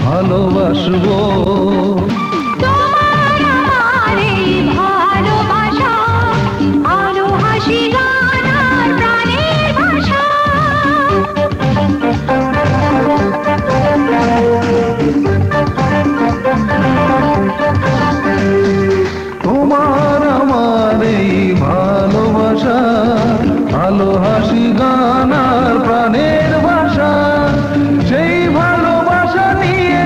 ভালোবাসবো তোমার আমার এই ভালোবাসা, আলো হাসি গান আর প্রাণের ভাষা। তোমার আমার এই ভালোবাসা, আলো হাসি গান আর প্রাণের ভাষা। সেই ভালোবাসা নিয়ে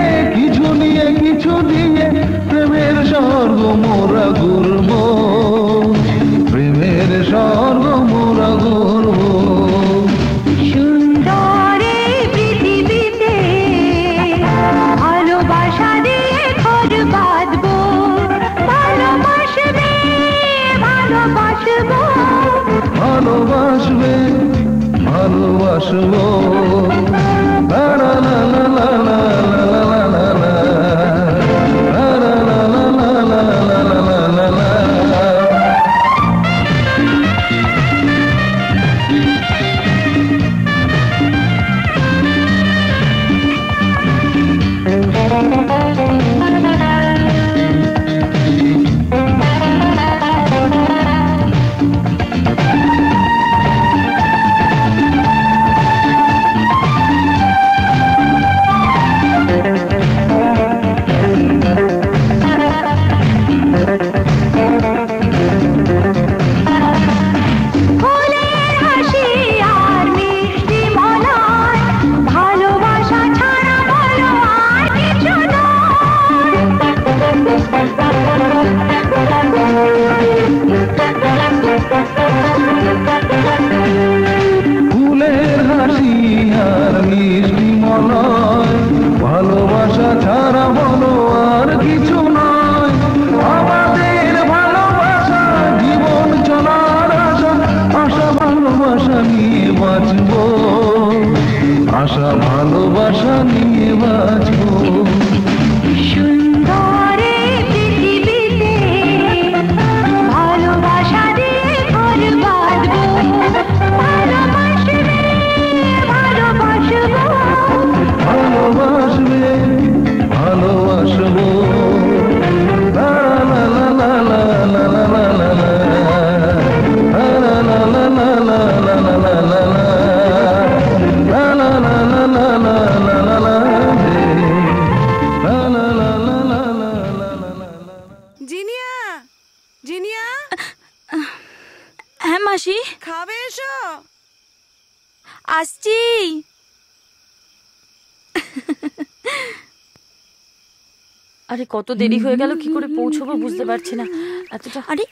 কিছু দিয়ে প্রেমের স্বর্গ মোরা ঘুরব, প্রেমের স্বর্গ মোরা ঘুরব। সুন্দর এই পৃথিবীতে ভালোবাসা দিয়ে ঘর বাঁধবো, ভালোবাসবে ভালোবাসবো, ভালোবাসবে ভালোবাসবো। লা লা লা লা লা লা লা লা লা। খাবে এসো। আসছি। আরে কত দেরি হয়ে গেল, কি করে পৌঁছবো বুঝতে পারছি না এতটা। আরে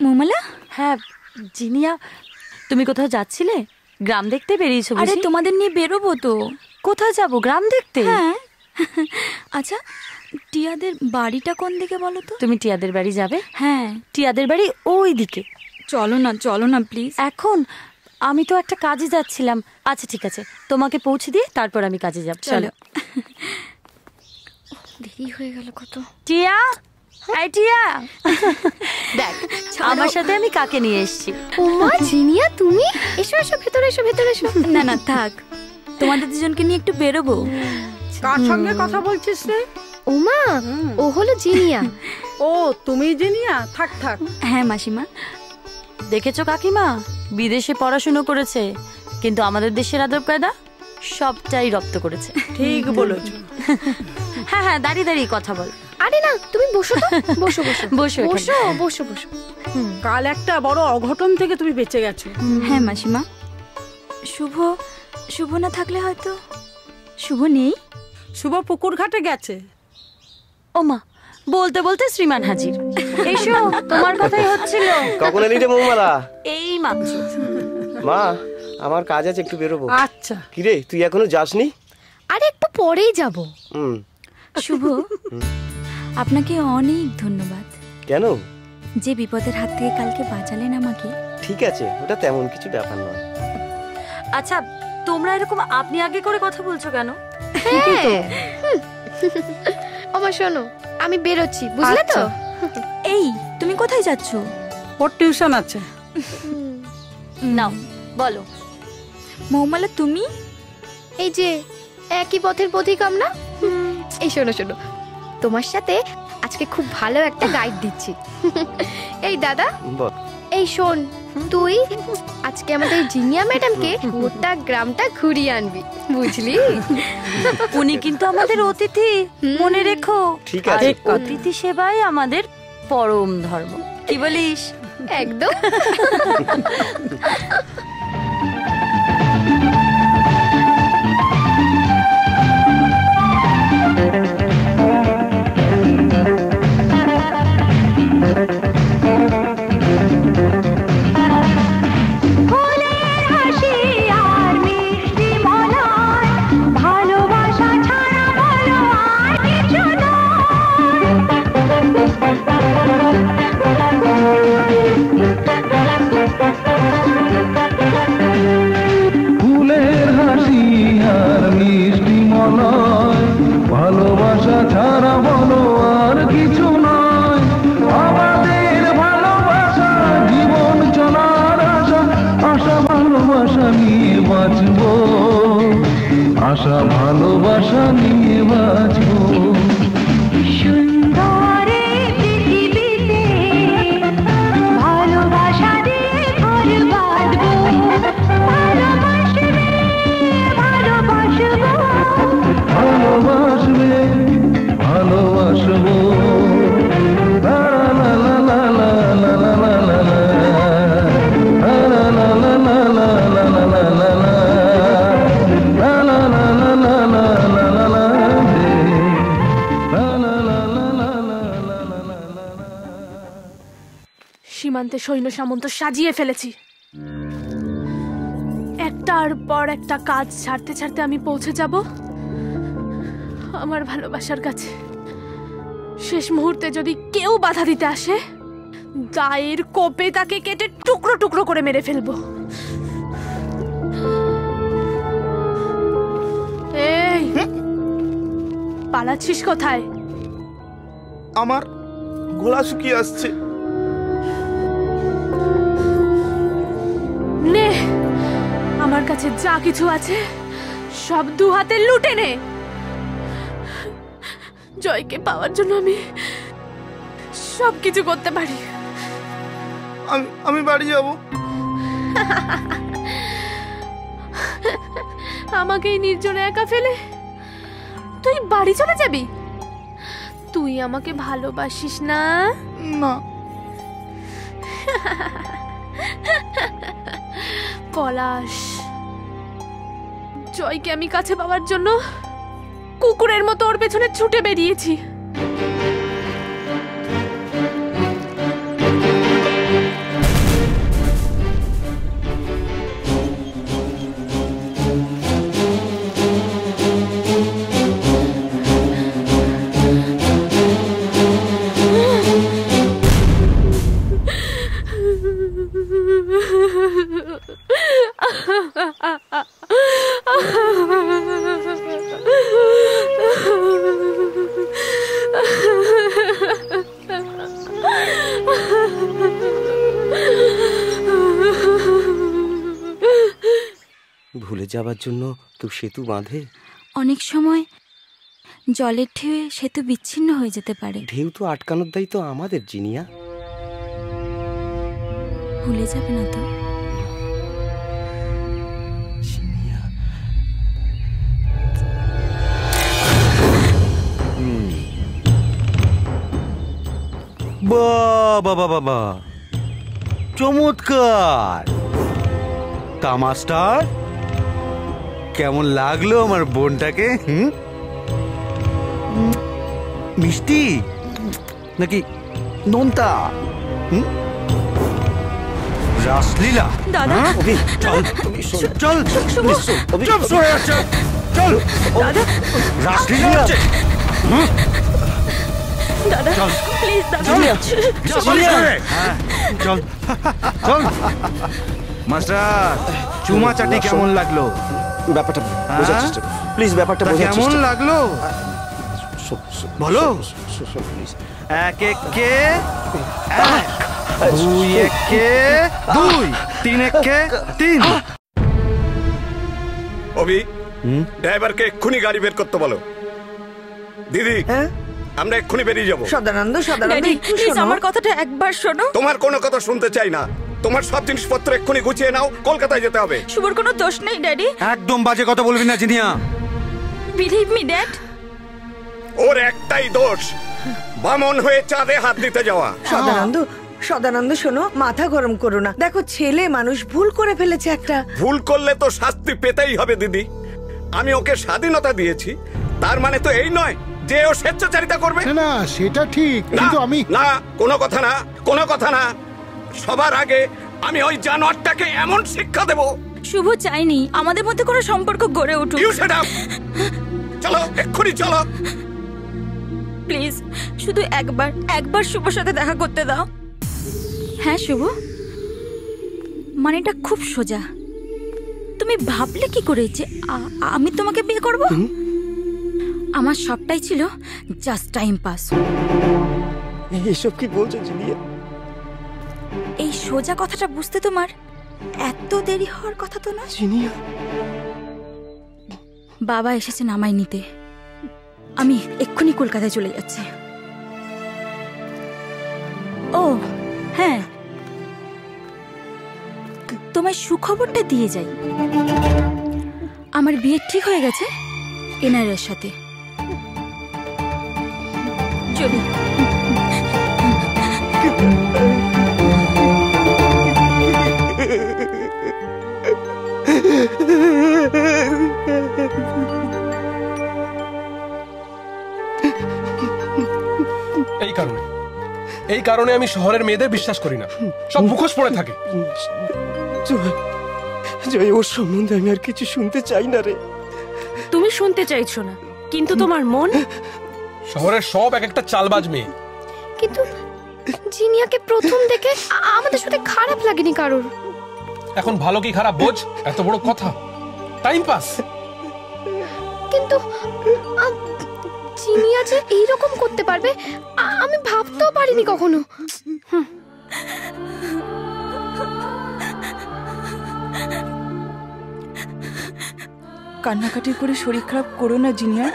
মোমালা। হ্যাঁ জিনিয়া, তুমি কোথাও যাচ্ছিলে? গ্রাম দেখতে বেরিয়েছো? আরে তোমাদের নিয়ে বেরোবো তো। কোথায় যাবো? গ্রাম দেখতে? হ্যাঁ। আচ্ছা টিয়াদের বাড়িটা কোন দিকে বলো তো? তুমি টিয়াদের বাড়ি যাবে? হ্যাঁ। টিয়াদের বাড়ি ওই দিকে। চলো না প্লিজ। এখন আমি তো একটা কাজে যাচ্ছিলাম। আচ্ছা ঠিক আছে, তোমাকে পৌঁছে দিয়ে তারপর আমি কাজে যাব। চলো। দেরি হয়ে গেল কত। টিয়া, এই টিয়া দেখ আমার সাথে আমি কাকে নিয়ে এসেছি। ওমা জিনিয়া, তুমি এসো এসো, ভেতরে এসো, ভেতরে এসো। না থাক, তোমাদের দুজনকে নিয়ে একটু বেরোবো। কার সঙ্গে কথা বলছিস রে? ওমা ও হলো জিনিয়া। ও তুমি জিনিয়া? থাক থাক। হ্যাঁ মাসিমা। দেখেছো কাকিমা, বিদেশে পড়াশুনো করেছে কিন্তু আমাদের দেশের আদব কায়দা সবটাই রপ্ত করেছে। ঠিক বলেছো। হ্যাঁ হ্যাঁ, দাঁড়িয়ে দাঁড়িয়ে কথা বল। আরে না তুমি বসো তো, বসো বসো বসো বসো বসো বসো। কাল একটা বড় অঘটন থেকে তুমি বেঁচে গেছো। হ্যাঁ মাসিমা। শুভ না থাকলে হয়তো। শুভ নেই? শুভ পুকুর ঘাটে গেছে। ওমা, বলতে বলতে শ্রীমান হাজির। এসো, তোমার কথাই হচ্ছিল। কখন এলি রে মৌমালা? এই মাত্র। মা আমার কাজ আছে, একটু বেরোবো। আচ্ছা। কিরে তুই এখনো যাসনি? আরে একটু পরেই যাব। শুভ, আপনাকে অনেক ধন্যবাদ। কেন? যে বিপদের হাত থেকে কালকে বাঁচালেন আমাকে। ঠিক আছে, ওটা তেমন কিছু ব্যাপার নয়। আচ্ছা তোমরা এরকম আপনি আগে করে কথা বলছো কেন? আমার শোনো, আমি বেরোচ্ছি, বুঝলে তো? এই তুমি কোথায় যাচ্ছ? ওর টিউশন আছে। নাও বলো। মৌমালা তুমি? এই যে একই পথের পথিক আমরা। এই শোনো শোনো, তোমার সাথে আজকে খুব ভালো একটা গাইড দিচ্ছি। এই দাদা, এই শোন, তুই আজকে আমাদের জিনিয়া ম্যাডামকে গোটা গ্রামটা ঘুরিয়ে আনবি, বুঝলি? উনি কিন্তু আমাদের অতিথি, মনে রেখো। ঠিক আছে। অতিথি সেবাই আমাদের পরম ধর্ম, কি বলিস? একদম। ফুলের হাসি আর মিষ্টি মলয়, ভালোবাসা ছাড়া বলো আর কিছু নয়। আমাদের ভালোবাসা জীবন চলার আশা, আশা ভালোবাসা নিয়ে বাঁচবো, আশা ভালোবাসা নিয়ে বাঁচবো। সুন্দরে পৃথিবীতে ভালোবাসা দিয়ে ঘর বাঁধবো, ভালোবাসবে ভালোবাসবো, ভালোবাসবে ভালোবাসবো। লা লা লা লা লা লা লা লা লা লা, লা লা লা লা লা লা লা লা লা লা, লা লা লা লা লা লা লা লা লা রে, লা লা লা লা লা লা লা লা লা। সীমান্তে সৈন্য সামন্ত সাজিয়ে ফেলেছি। একটার পর একটা কাজ ছাড়তে ছাড়তে আমি পৌঁছে যাব আমার ভালোবাসার কাছে। শেষ মুহূর্তে যদি কেউ বাধা দিতে আসে, গায়ের কোপে তাকে কেটে টুকরো টুকরো করে মেরে ফেলবো। এই পালাচ্ছিস কোথায়? আমার গলা শুকিয়ে আসছে। নে, আমার কাছে যা কিছু আছে সব দু হাতে লুটে নে। জয়কে পাওয়ার জন্য আমি সব কিছু করতে পারি। আমি বাড়ি যাব। আমাকে এই নির্জনে একা ফেলে তুই বাড়ি চলে যাবি? তুই আমাকে ভালোবাসিস না? না। পলাশ, জয়কে আমি কাছে পাওয়ার জন্য কুকুরের মতো ওর পেছনে ছুটে বেরিয়েছি। ভুলে যাবার জন্য কেউ সেতু বাঁধে? অনেক সময় জলের ঢেউয়ে সেতু বিচ্ছিন্ন হয়ে যেতে পারে। ঢেউ তো আটকানোর দায়িত্ব আমাদের, জিনিয়া। ভুলে যাবে না তো? বাবা বাবা, চমৎকার! তা মাস্টার, কেমন লাগলো আমার বোনটাকে? মিষ্টি নাকি নোনতা? রাসলীলা? দাদা, চল চল চল, রাসলীলা হচ্ছে। দাদা প্লিজ, দাদা চল চল। মাস্টার, চুমা চাটি কেমন লাগলো? ব্যাপারটা বোঝার চেষ্টা করো প্লিজ, ব্যাপারটা বোঝার চেষ্টা কেমন লাগলো বলো? এক একে এক, দুই একে দুই, তিন একে তিন। অভি, ড্রাইভারকে এক্ষুনি গাড়ি বের করতে বলো। দিদি, আমরা এক্ষুনি বেরিয়ে যাবো। সদানন্দ, আমার কথাটা একবার শোনো। তোমার কোনো কথা শুনতে চাই না। তোমার সব জিনিসপত্র এক্ষুনি গুছিয়ে নাও, কলকাতায় যেতে হবে। শুভর কোনো দোষ নেই ড্যাডি। একদম বাজে কথা বলবি না জিনিয়া। বিলিভ মি ড্যাড, ওর একটাই দোষ, বামন হয়ে চাঁদে হাত দিতে যাওয়া। সদানন্দ শোনো, মাথা গরম করো না। দেখো, ছেলে মানুষ ভুল করে ফেলেছে একটা। ভুল করলে তো শাস্তি পেতেই হবে দিদি। আমি ওকে স্বাধীনতা দিয়েছি, তার মানে তো এই নয় যে ও স্বেচ্ছাচারিতা করবে। না সেটা ঠিক, কিন্তু আমি না, কোনো কথা না, কোনো কথা না। সবার আগে আমি ওই জানোয়ারটাকে এমন শিক্ষা দেব। শুভ চাইনি আমাদের মধ্যে কোনো সম্পর্ক গড়ে উঠুক। You shut up. চলো এক্ষুনি চলো। প্লিজ শুধু একবার শুভর সাথে দেখা করতে দাও। হ্যাঁ শুভ, মানেটা খুব সোজা। তুমি ভাবলে কি করে যে আমি তোমাকে বিয়ে করব? আমার সবটাই ছিল জাস্ট টাইম পাস। এসব কি বলছো জিনিয়া? এই সোজা কথাটা বুঝতে তোমার এত দেরি হওয়ার কথা তো না। জিনিয়া, বাবা এসেছে নামাই নিতে। আমি এক্ষুনি কলকাতায় চলে যাচ্ছি। ও হ্যাঁ, তোমায় সুখবরটা দিয়ে যাই। আমার বিয়ে ঠিক হয়ে গেছে এনআরের সাথে। চলি। এই কারণে আমি শহরের মেয়েদের বিশ্বাস করি না, সব মুখোশ পড়ে থাকে। জয়, ওর সম্বন্ধে আমি আর কিছু শুনতে চাই না রে। তুমি শুনতে চাইছো না, কিন্তু তোমার মন। শহরের সব এক একটা চালবাজ মেয়ে। কিন্তু জিনিয়াকে প্রথম দেখে আমাদের সাথে খারাপ লাগেনি কারোর। এখন ভালো কি খারাপ বোঝ, এত বড় কথা। Time pass. কিন্তু জিনিয়া যে এইরকম করতে পারবে আমি ভাবতেও পারিনি কখনো। কান্নাকাটি করে শরীর খারাপ করো না জিনিয়া,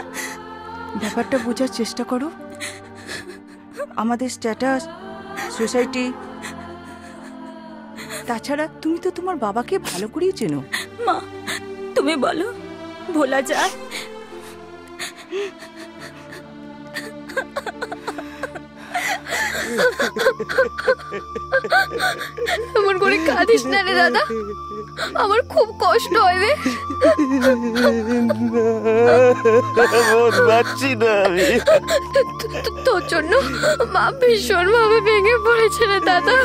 ব্যাপারটা বোঝার চেষ্টা করো। আমাদের স্ট্যাটাস, সোসাইটি, তাছাড়া তুমি তো তোমার বাবাকে ভালো করেই চেনো। মা তুমি বলো ভোলা যায়? এমন করে কাঁদিস না রে দাদা, আমার খুব কষ্ট হয় রে। পাচ্ছি না আমি। তোর জন্য মা ভীষণ ভাবে ভেঙে পড়েছে রে দাদা।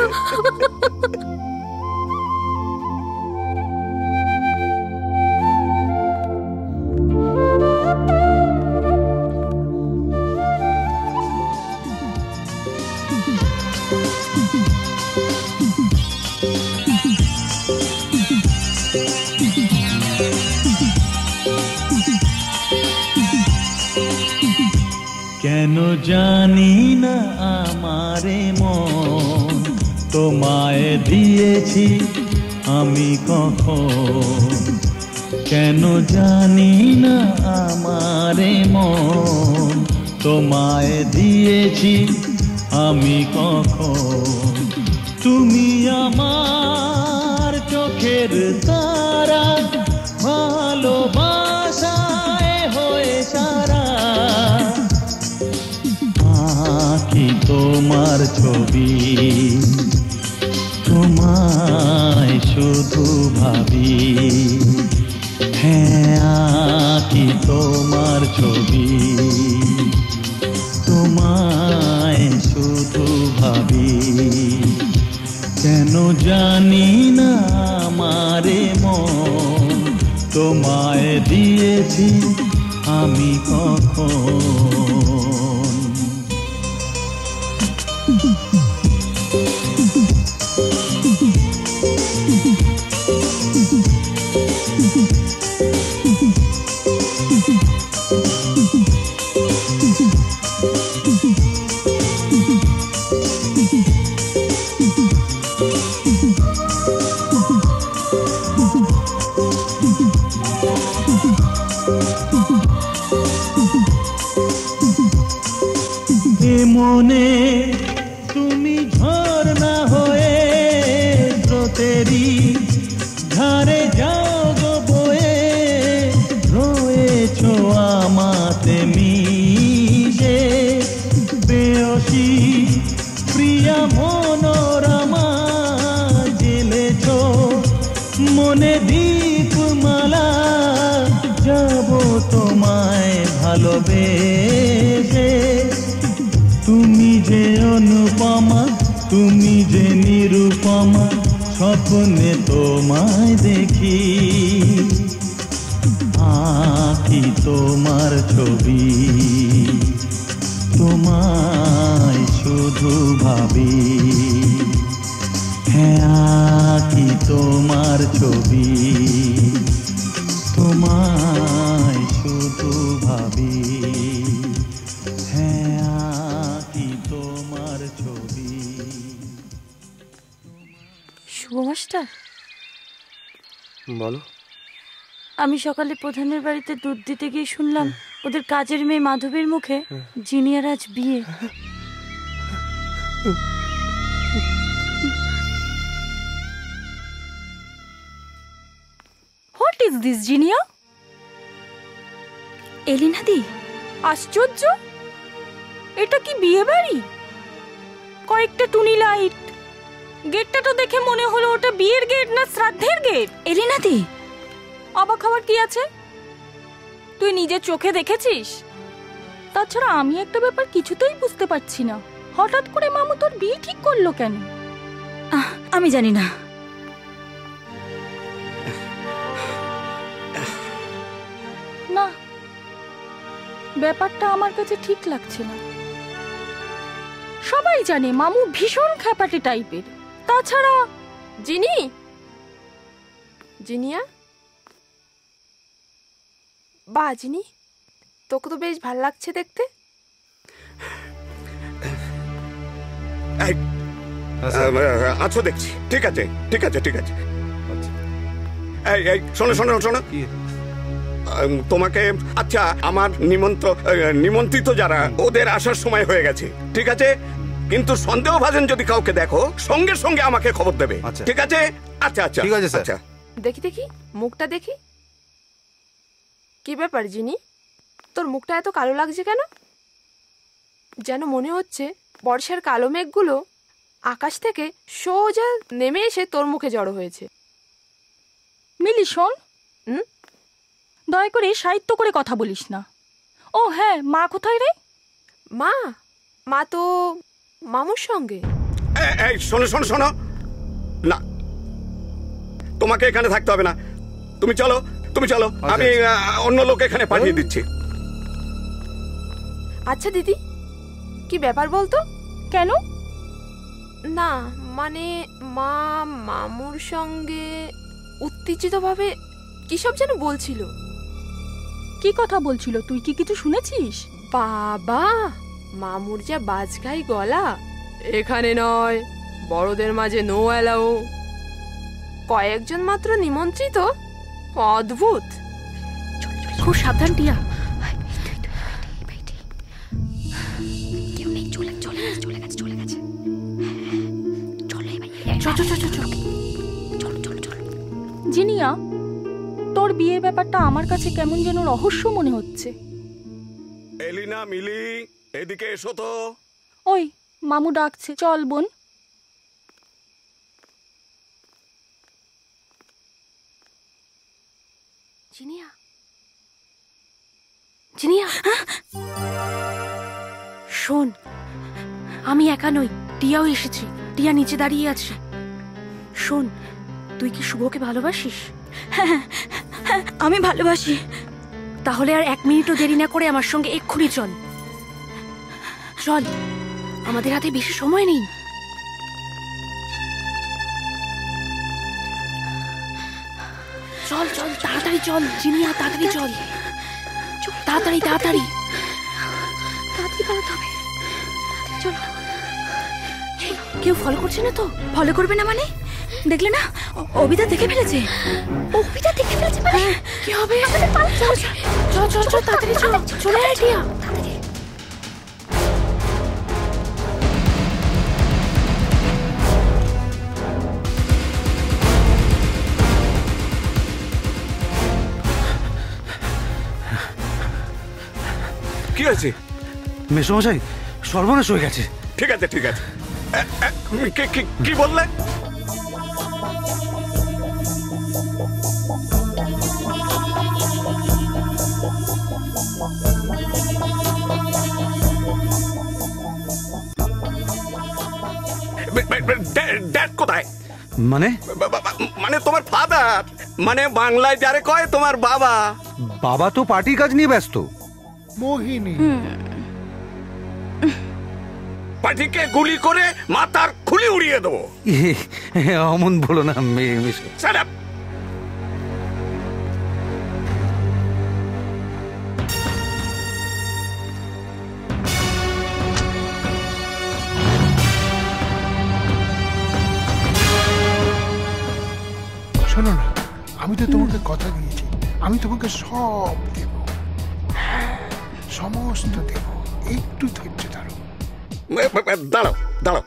কেন জানি না আমারে মন তোমায় দিয়েছি আমি কখন, কেন জানি না আমারে মন তোমায় দিয়েছি আমি কখন। তুমি আমার চোখের তারা, ভালোবাসায় হয়ে সারা, আঁকি তোমার ছবি, তোমায় শুধু ভাবি। হ্যাঁ আঁকি তোমার ছবি, তোমায় শুধু ভাবি। কেন জানি না আমারে মন তোমায় দিয়েছি আমি কখন। মনে তুমি ঝর্ণা হয়ে স্রোতেরি ধারে যাও গো বয়ে, রয়েছো আমাতে মিশে বেয়সী প্রিয়া মনোরমা। জেলেছো মনে দীপমালা, যাব তোমায় ভালোবেসে। তুমি যে অনুপমা, তুমি যে নিরুপমা, স্বপ্নে তোমায় দেখি। আঁকি তোমার ছবি, তোমায় শুধু ভাবি। হ্যাঁ আঁকি তোমার ছবি, তোমায় শুধু ভাবি। হ্যাঁ আঁকি তোমার ছবি। শুভ মাস্টার, বলো। আমি সকালে প্রধানের বাড়িতে দুধ দিতে গিয়ে শুনলাম ওদের কাজের মেয়ে মাধবীর মুখে জিনিয়ার আজ বিয়ে। What is this Jinia? এলিনাদি, আশ্চর্য, এটা কি বিয়ে বাড়ি? কয়েকটা টুনি লাইট, গেটটা তো দেখে মনে হলো ওটা বিয়ের গেট না শ্রাদ্ধের গেট। এলিনাদি, অবাক হওয়ার কি আছে? তুই নিজের চোখে দেখেছিস। তাছাড়া আমি একটা ব্যাপার কিছুতেই বুঝতে পারছি না, হঠাৎ করে মামু তোর বিয়ে ঠিক করলো কেন? আমি জানি না। না, ব্যাপারটা আমার কাছে ঠিক লাগছে না। সবাই জানে মামু ভীষণ খ্যাপাটে টাইপের। তাছাড়া জিনিয়া, বাহ জিনি, তোকে তো বেশ ভাল লাগছে দেখতে। আছো দেখছি। ঠিক আছে ঠিক আছে ঠিক আছে। এই এই শোনো শোনো শোনো, তোমাকে আচ্ছা আমার নিমন্ত্রিত যারা ওদের আসার সময় হয়ে গেছে, ঠিক আছে? কিন্তু সন্দেহভাজন যদি কাউকে দেখো সঙ্গে সঙ্গে আমাকে খবর দেবে, ঠিক আছে? আচ্ছা আচ্ছা ঠিক আছে স্যার। আচ্ছা দেখি দেখি মুখটা দেখি। কি ব্যাপার জিনি, তোর মুখটা এত কালো লাগছে কেন? যেন মনে হচ্ছে বর্ষার কালো মেঘগুলো আকাশ থেকে সোজা নেমে এসে তোর মুখে জড়ো হয়েছে। মিলি শোন, দয়া করে সাহিত্য করে কথা বলিস না। ও হ্যাঁ, মা কোথায় রে? মা তো মামুর সঙ্গে। এই শোনো শোনো শোনো, না তোমাকে এখানে থাকতে হবে না, তুমি চলো তুমি চলো, আমি অন্য লোক এখানে পাঠিয়ে দিচ্ছি। আচ্ছা দিদি, কি ব্যাপার বলতো? কেন? না মানে মা মামুর সঙ্গে উত্তেজিতভাবে কি সব যেন বলছিল। কি কথা বলছিল? তুই কি কিছু শুনেছিস? বাবা, মামুর যা বাজগাই গলা, এখানে নয় বড়দের মাঝে নো অ্যালাউ, কয়েকজন মাত্র নিমন্ত্রিত, অদ্ভুত। খুব সাবধান টিয়া। জিনিয়া, তোর বিয়ের ব্যাপারটা আমার কাছে কেমন যেন রহস্য মনে হচ্ছে। এলিনা, মিলি, এদিকে এসো তো। ওই মামু ডাকছে, চল বোন। জিনিয়া, জিনিয়া, শোন, আমি একা নই, টিয়াও এসেছে। টিয়া নিচে দাঁড়িয়ে আছে। শোন, তুই কি শুভকে ভালোবাসিস? হ্যাঁ, আমি ভালোবাসি। তাহলে আর 1 মিনিটও দেরি না করে আমার সঙ্গে এক্ষুনি চল। চল, আমাদের হাতে বেশি সময় নেই। চল চল, তাড়াতাড়ি চল জিনিয়া, তাড়াতাড়ি চল, তাড়াতাড়ি তাড়াতাড়ি তাড়াতাড়ি পালাতে হবে। চল। কেউ ফলো করছে না তো? ফলো করবে না মানে? দেখলে না, অবিতা দেখে ফেলেছে। অবিতা দেখে ফেলেছে মানে কি হবে? চল চল চল চল, তাড়াতাড়ি চল, চলে আয় টিয়া। কি আছে? মেসমশাই, সর্বনাশ হয়ে গেছে। ঠিক আছে ঠিক আছে, কি বললে? ড্যাড কোথায়? মানে মানে তোমার ফাদার, মানে বাংলায় যারে কয় তোমার বাবা। বাবা তো পার্টির কাজ নিয়ে ব্যস্ত। মোহিনী, পার্টিকে গুলি করে মাথার খুলি উড়িয়ে দেবো। অমন বলো না মেয়ে। Shut up! শোনো না, আমি তো তোমাকে কথা দিয়েছি, আমি তোমাকে সব দেব, সমস্ত দেব, একটু ধৈর্য ধরো। দাঁড়াও দাঁড়াও,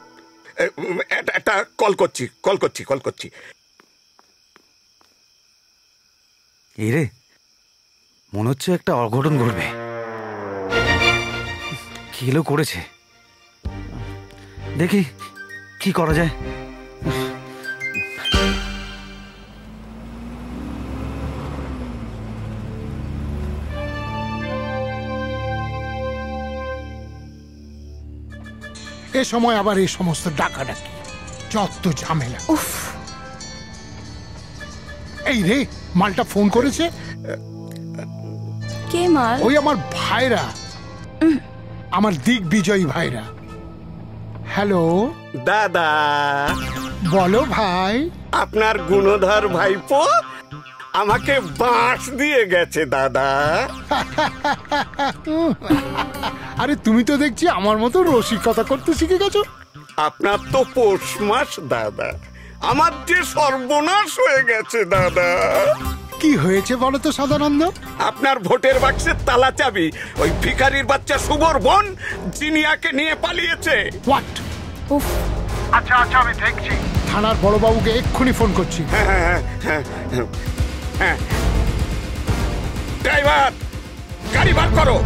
একটা কল করছি। এরে, মনে হচ্ছে একটা অঘটন ঘটবে। কিলো করেছে, দেখি কি করা যায়। এ সময় আবার এই সমস্ত ডাকাডাকি, যত ঝামেলা। উফ, এই রে, মালটা ফোন করেছে। কে মাল? ওই আমার ভাইরা, আমার দিগ্বিজয়ী ভাইরা। হ্যালো দাদা। বলো ভাই। আপনার গুণধর ভাইপো আমাকে বাঁশ দিয়ে গেছে দাদা। আরে তুমি তো দেখছি আমার মতো রসিকতা করতে শিখে গেছো। আপনার তো পৌষ মাস দাদা, আমার যে সর্বনাশ হয়ে গেছে দাদা। কি হয়েছে বলো তো সদানন্দ? আপনার ভোটের বাক্সের তালা চাবি ওই ভিখারির বাচ্চা শুভর বোন জিনিয়াকে নিয়ে পালিয়েছে। হোয়াট? আচ্ছা আচ্ছা, আমি দেখছি। থানার বড়বাবুকে এক্ষুনি ফোন করছি। হ্যাঁ, ড্রাইভার গাড়ি বার করো।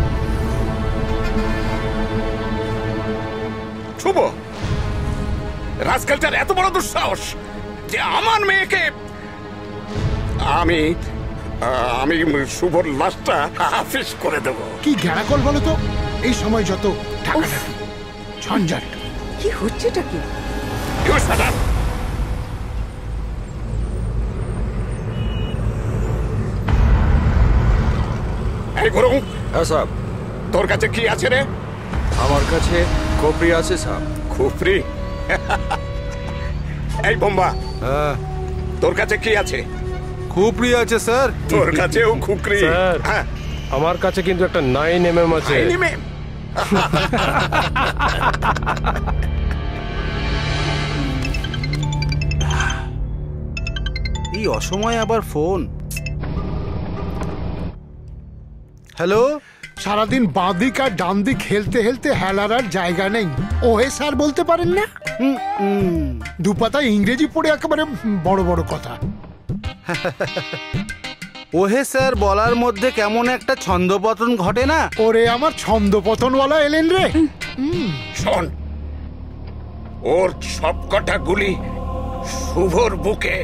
শুভ, রাস্কেলটার এত বড় দুঃসাহস যে আমার মেয়েকে আমি আমি শুভর লাশটা হাফিস করে দেব। কি গ্যারাকল বলো তো, এই সময় যত টাকা ঝঞ্ঝাট। কি হচ্ছেটা কি? এই গুরু। হ্যাঁ সাহেব। তোর কাছে কি আছে রে? আমার কাছে খুপরি আছে সাহেব। খুপরি? এই বোম্বা, তোর কাছে কি আছে? খুপরি আছে স্যার। তোর কাছেও খুপরি? স্যার আমার কাছে কিন্তু একটা 9mm আছে। 9mm? এই অসময়ে আবার ফোন। হ্যালো, সারাদিন বাঁ দিক আর ডান দিক হেলতে হেলতে হেলার আর জায়গা নেই। ওহে স্যার বলতে পারেন না? দুপাতা ইংরেজি পড়ে একেবারে বড় বড় কথা। ওহে স্যার বলার মধ্যে কেমন একটা ছন্দপতন ঘটে না? ওরে আমার ছন্দপতনওয়ালা এলেন রে। শোন, ওর সবকটা গুলি শুভর বুকে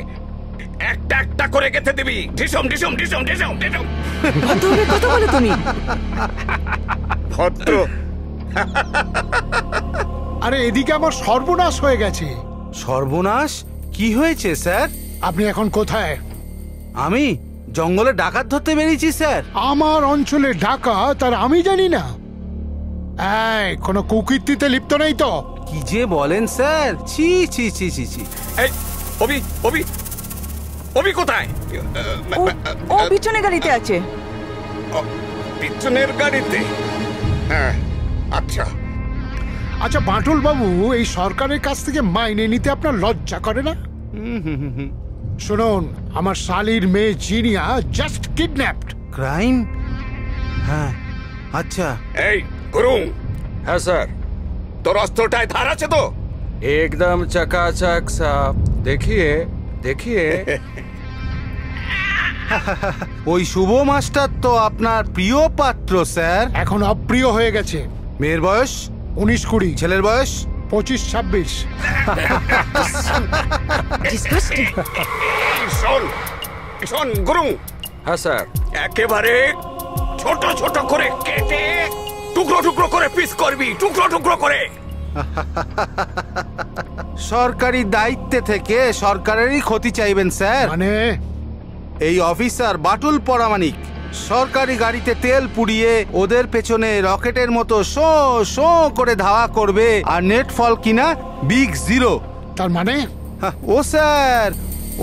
একটা একটা করে গেঁথে দিবি। ঢিসম ঢিসম ঢিসম ঢিসম ঢিসম। ভদ্রভাবে কথা বলো তুমি। ভদ্র? আরে এদিকে আমার সর্বনাশ হয়ে গেছে। সর্বনাশ? কি হয়েছে স্যার? আপনি এখন কোথায়? আমি জঙ্গলে ডাকাত ধরতে বেরিয়েছি স্যার। আমার অঞ্চলে ডাকাত আর আমি জানি না? এই কোনো কুকীর্তিতে লিপ্ত নেই তো? কি যে বলেন স্যার, ছি ছি ছি ছি ছি। এই অভি, অভি, অভি কোথায়? ও পিছনের গাড়িতে আছে। পিছনের গাড়িতে? হ্যাঁ, আচ্ছা আচ্ছা বাঁটুল বাবু, এই সরকারের কাছ থেকে মাইনে নিতে আপনার লজ্জা করে না? শুনুন, আমার শালির মেয়ে জিনিয়া জাস্ট কিডন্যাপড। ক্রাইম? হ্যাঁ, আচ্ছা। এই গুরু। হ্যাঁ স্যার। তোর অস্ত্রটায় ধার আছে তো? एकदम चकाचक साहब। देखिए देखिए। ওই শুভ মাস্টার তো আপনার প্রিয় পাত্র স্যার। এখন অপ্রিয় হয়ে গেছে। মেয়ের বয়স 19-20। ছেলের বয়স 25-26। শোন শোন গুরু। হ্যাঁ স্যার। একেবারে ছোট ছোট করে কেটে টুকরো টুকরো করে পিস করবি, টুকরো টুকরো করে। সরকারি দায়িত্বে থেকে সরকারেরই ক্ষতি চাইবেন স্যার? মানে এই অফিসার বাটুল পরামানিক সরকারি গাড়িতে তেল পুড়িয়ে ওদের পেছনে রকেটের মতো শো শো করে ধাওয়া করবে, আর নেট ফল কিনা বিগ জিরো। তার মানে? ও স্যার,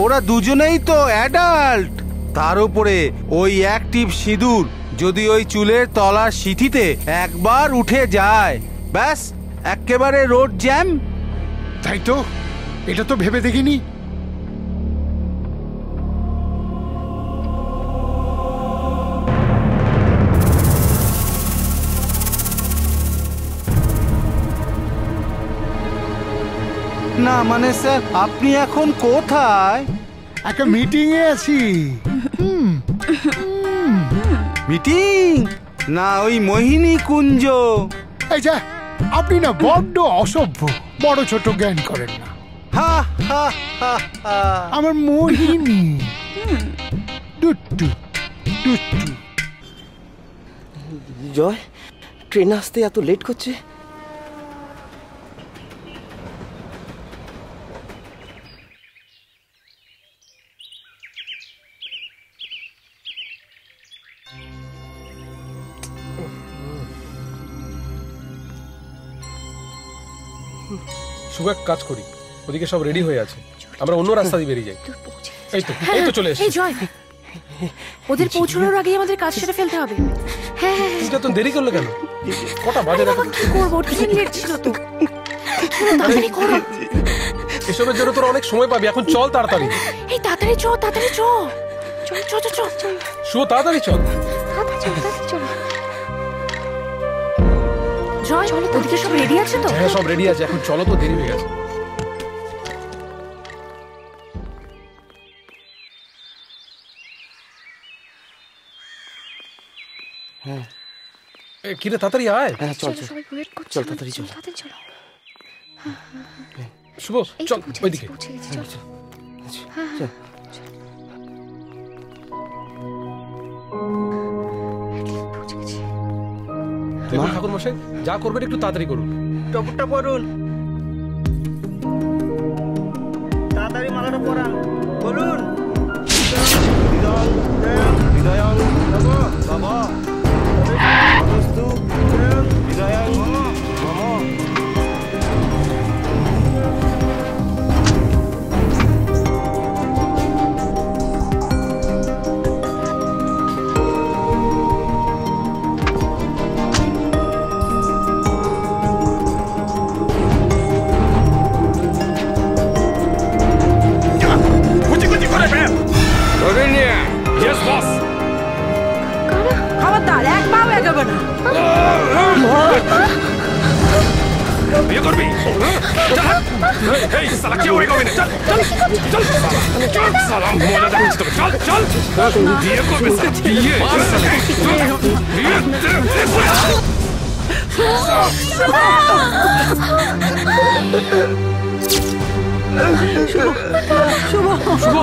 ওরা দুজনেই তো অ্যাডাল্ট। তার উপরে ওই অ্যাক্টিভ সিঁদুর যদি ওই চুলের তলার সিঁথিতে একবার উঠে যায়, ব্যাস একেবারে রোড জ্যাম। তাই তো, এটা তো ভেবে দেখিনি। না মানে স্যার, আপনি এখন কোথায়? একটা মিটিং এ আছি। মিটিং? না ওই মোহিনী কুঞ্জ? এই যা, আপনি না বড্ড অসভ্য, বড় ছোট জ্ঞান করেন না। হা হা হা হা। আমার মোহিনী। টুট্টু টুট্টু। জয়, ট্রেন আসতে এত লেট করছে? শুভ, এক কাজ করি, ওদিকে সব রেডি হয়ে আছে, আমরা অন্য রাস্তা দিয়ে বেরিয়ে যাই। এই তো চলে এসেছি। এই জয়, ওদের পৌঁছানোর আগে আমাদের কাজ সেরে ফেলতে হবে। হ্যাঁ হ্যাঁ, এটা তো দেরি করলে কেন? কটা বাজে দেখো। কি করবো, ট্রেন লেট ছিল তো। তাড়াতাড়ি করো। এসবের জন্য তোর অনেক সময় পাবি, এখন চল তাড়াতাড়ি। এই তাড়াতাড়ি চ, তাড়াতাড়ি চ। চল চল চল চল। শুভ, তাড়াতাড়ি চল। তাড়াতাড়ি চল। জয়, ওদিকে সব রেডি আছে তো? হ্যাঁ, সব রেডি আছে, এখন চলো তো, দেরি হয়ে গেছে। হ্যাঁ, কিরে তাড়াতাড়ি আয়। হ্যাঁ চল চল চল, তাড়াতাড়ি চল। শুভ চল ওইদিকে। ঠাকুর মশাই যা করবেন একটু তাড়াতাড়ি করুন। টপুরটা পড়ুন, তাড়াতাড়ি মালাটা পরান। বলুন খবরদার এক পাও এগোবে না। বিয়ে করবি? এই শালা কেউ এগোবে না। চল চল চল চল শালা মজা দেখাচ্ছি তোকে। চল চল বিয়ে করবে বিয়ে শুভ শুভ শুভ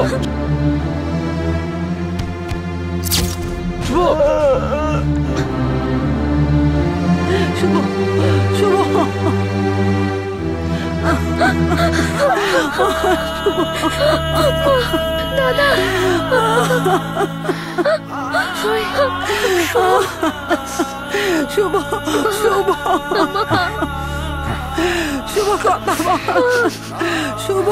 শুভ দাদা শুভ শুভ শুভ কথা শুভ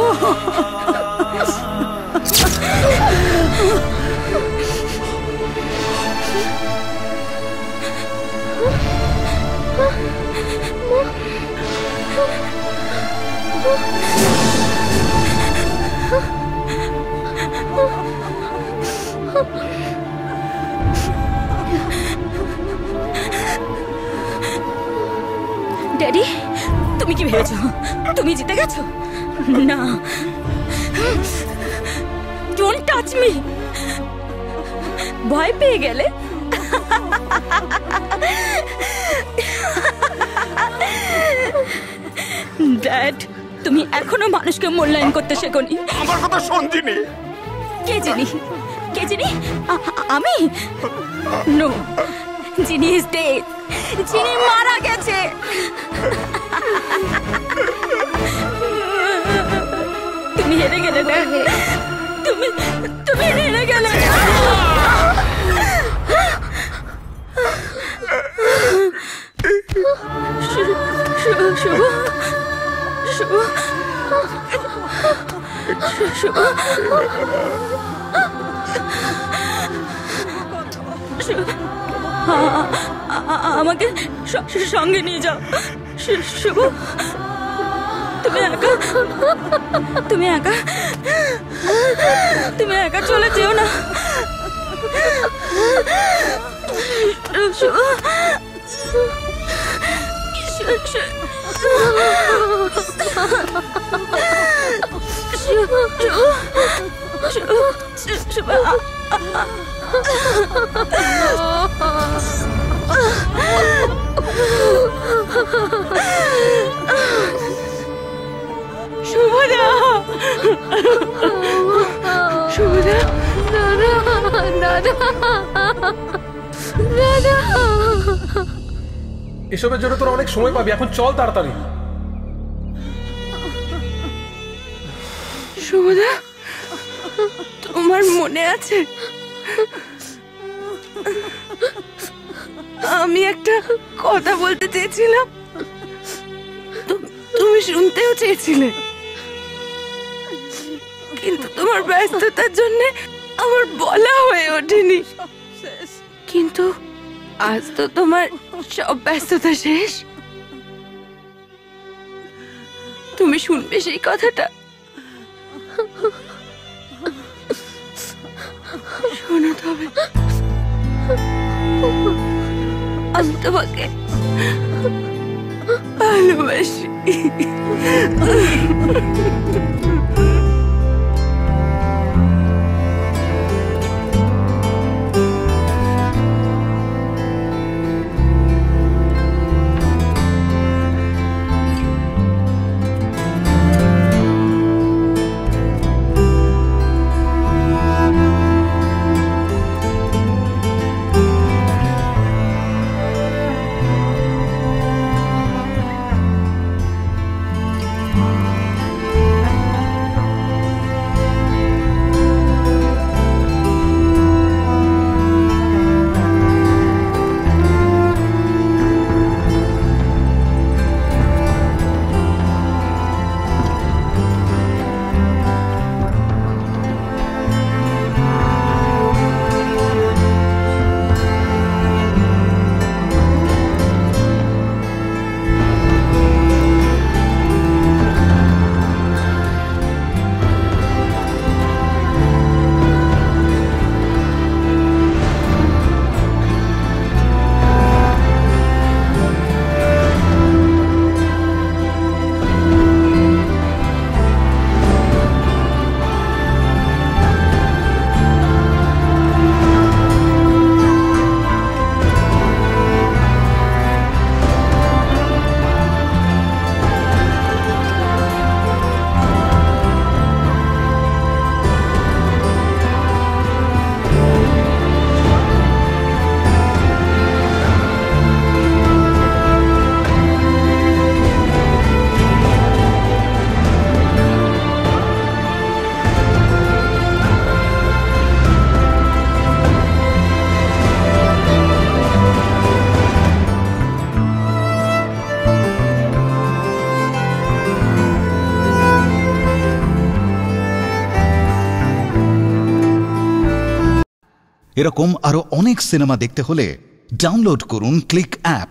ড্যাডি তুমি কি ভেবেছো তুমি জিতে গেছো? না, ডোন্ট টাচ মি। ভয় পেয়ে গেলে? ড্যাড তুমি এখনো মানুষকে মূল্যায়ন করতে শেখোনি। আমার কথা শোন জিনি। কে জিনি? কে জিনি? আমি? No, Jini is dead. Jini মারা গেছে। তুমি হেরে গেলে না। তুমি হেরে গেলে। শুভ শুভ শুভ আমাকে সঙ্গে নিয়ে যাও। শুভ তুমি একা তুমি একা তুমি একা চলে যেও না। শুভ শুভদা শুভদা দাদা দাদা দাদা এসবের জন্য তোরা অনেক সময় পাবি। এখন চল তাড়াতাড়ি। শুভদা তোমার মনে আছে আমি একটা কথা বলতে চেয়েছিলাম, তুমি শুনতেও চেয়েছিলে, কিন্তু তোমার ব্যস্ততার জন্য আমার বলা হয়ে ওঠেনি। কিন্তু আজ তো তোমার সব ব্যস্ততা শেষ, তুমি শুনবে সেই কথাটা। শোনো তবে, আমি তোমাকে ভালোবাসি। এরকম আরো অনেক সিনেমা দেখতে হলে ডাউনলোড করুন ক্লিক অ্যাপ।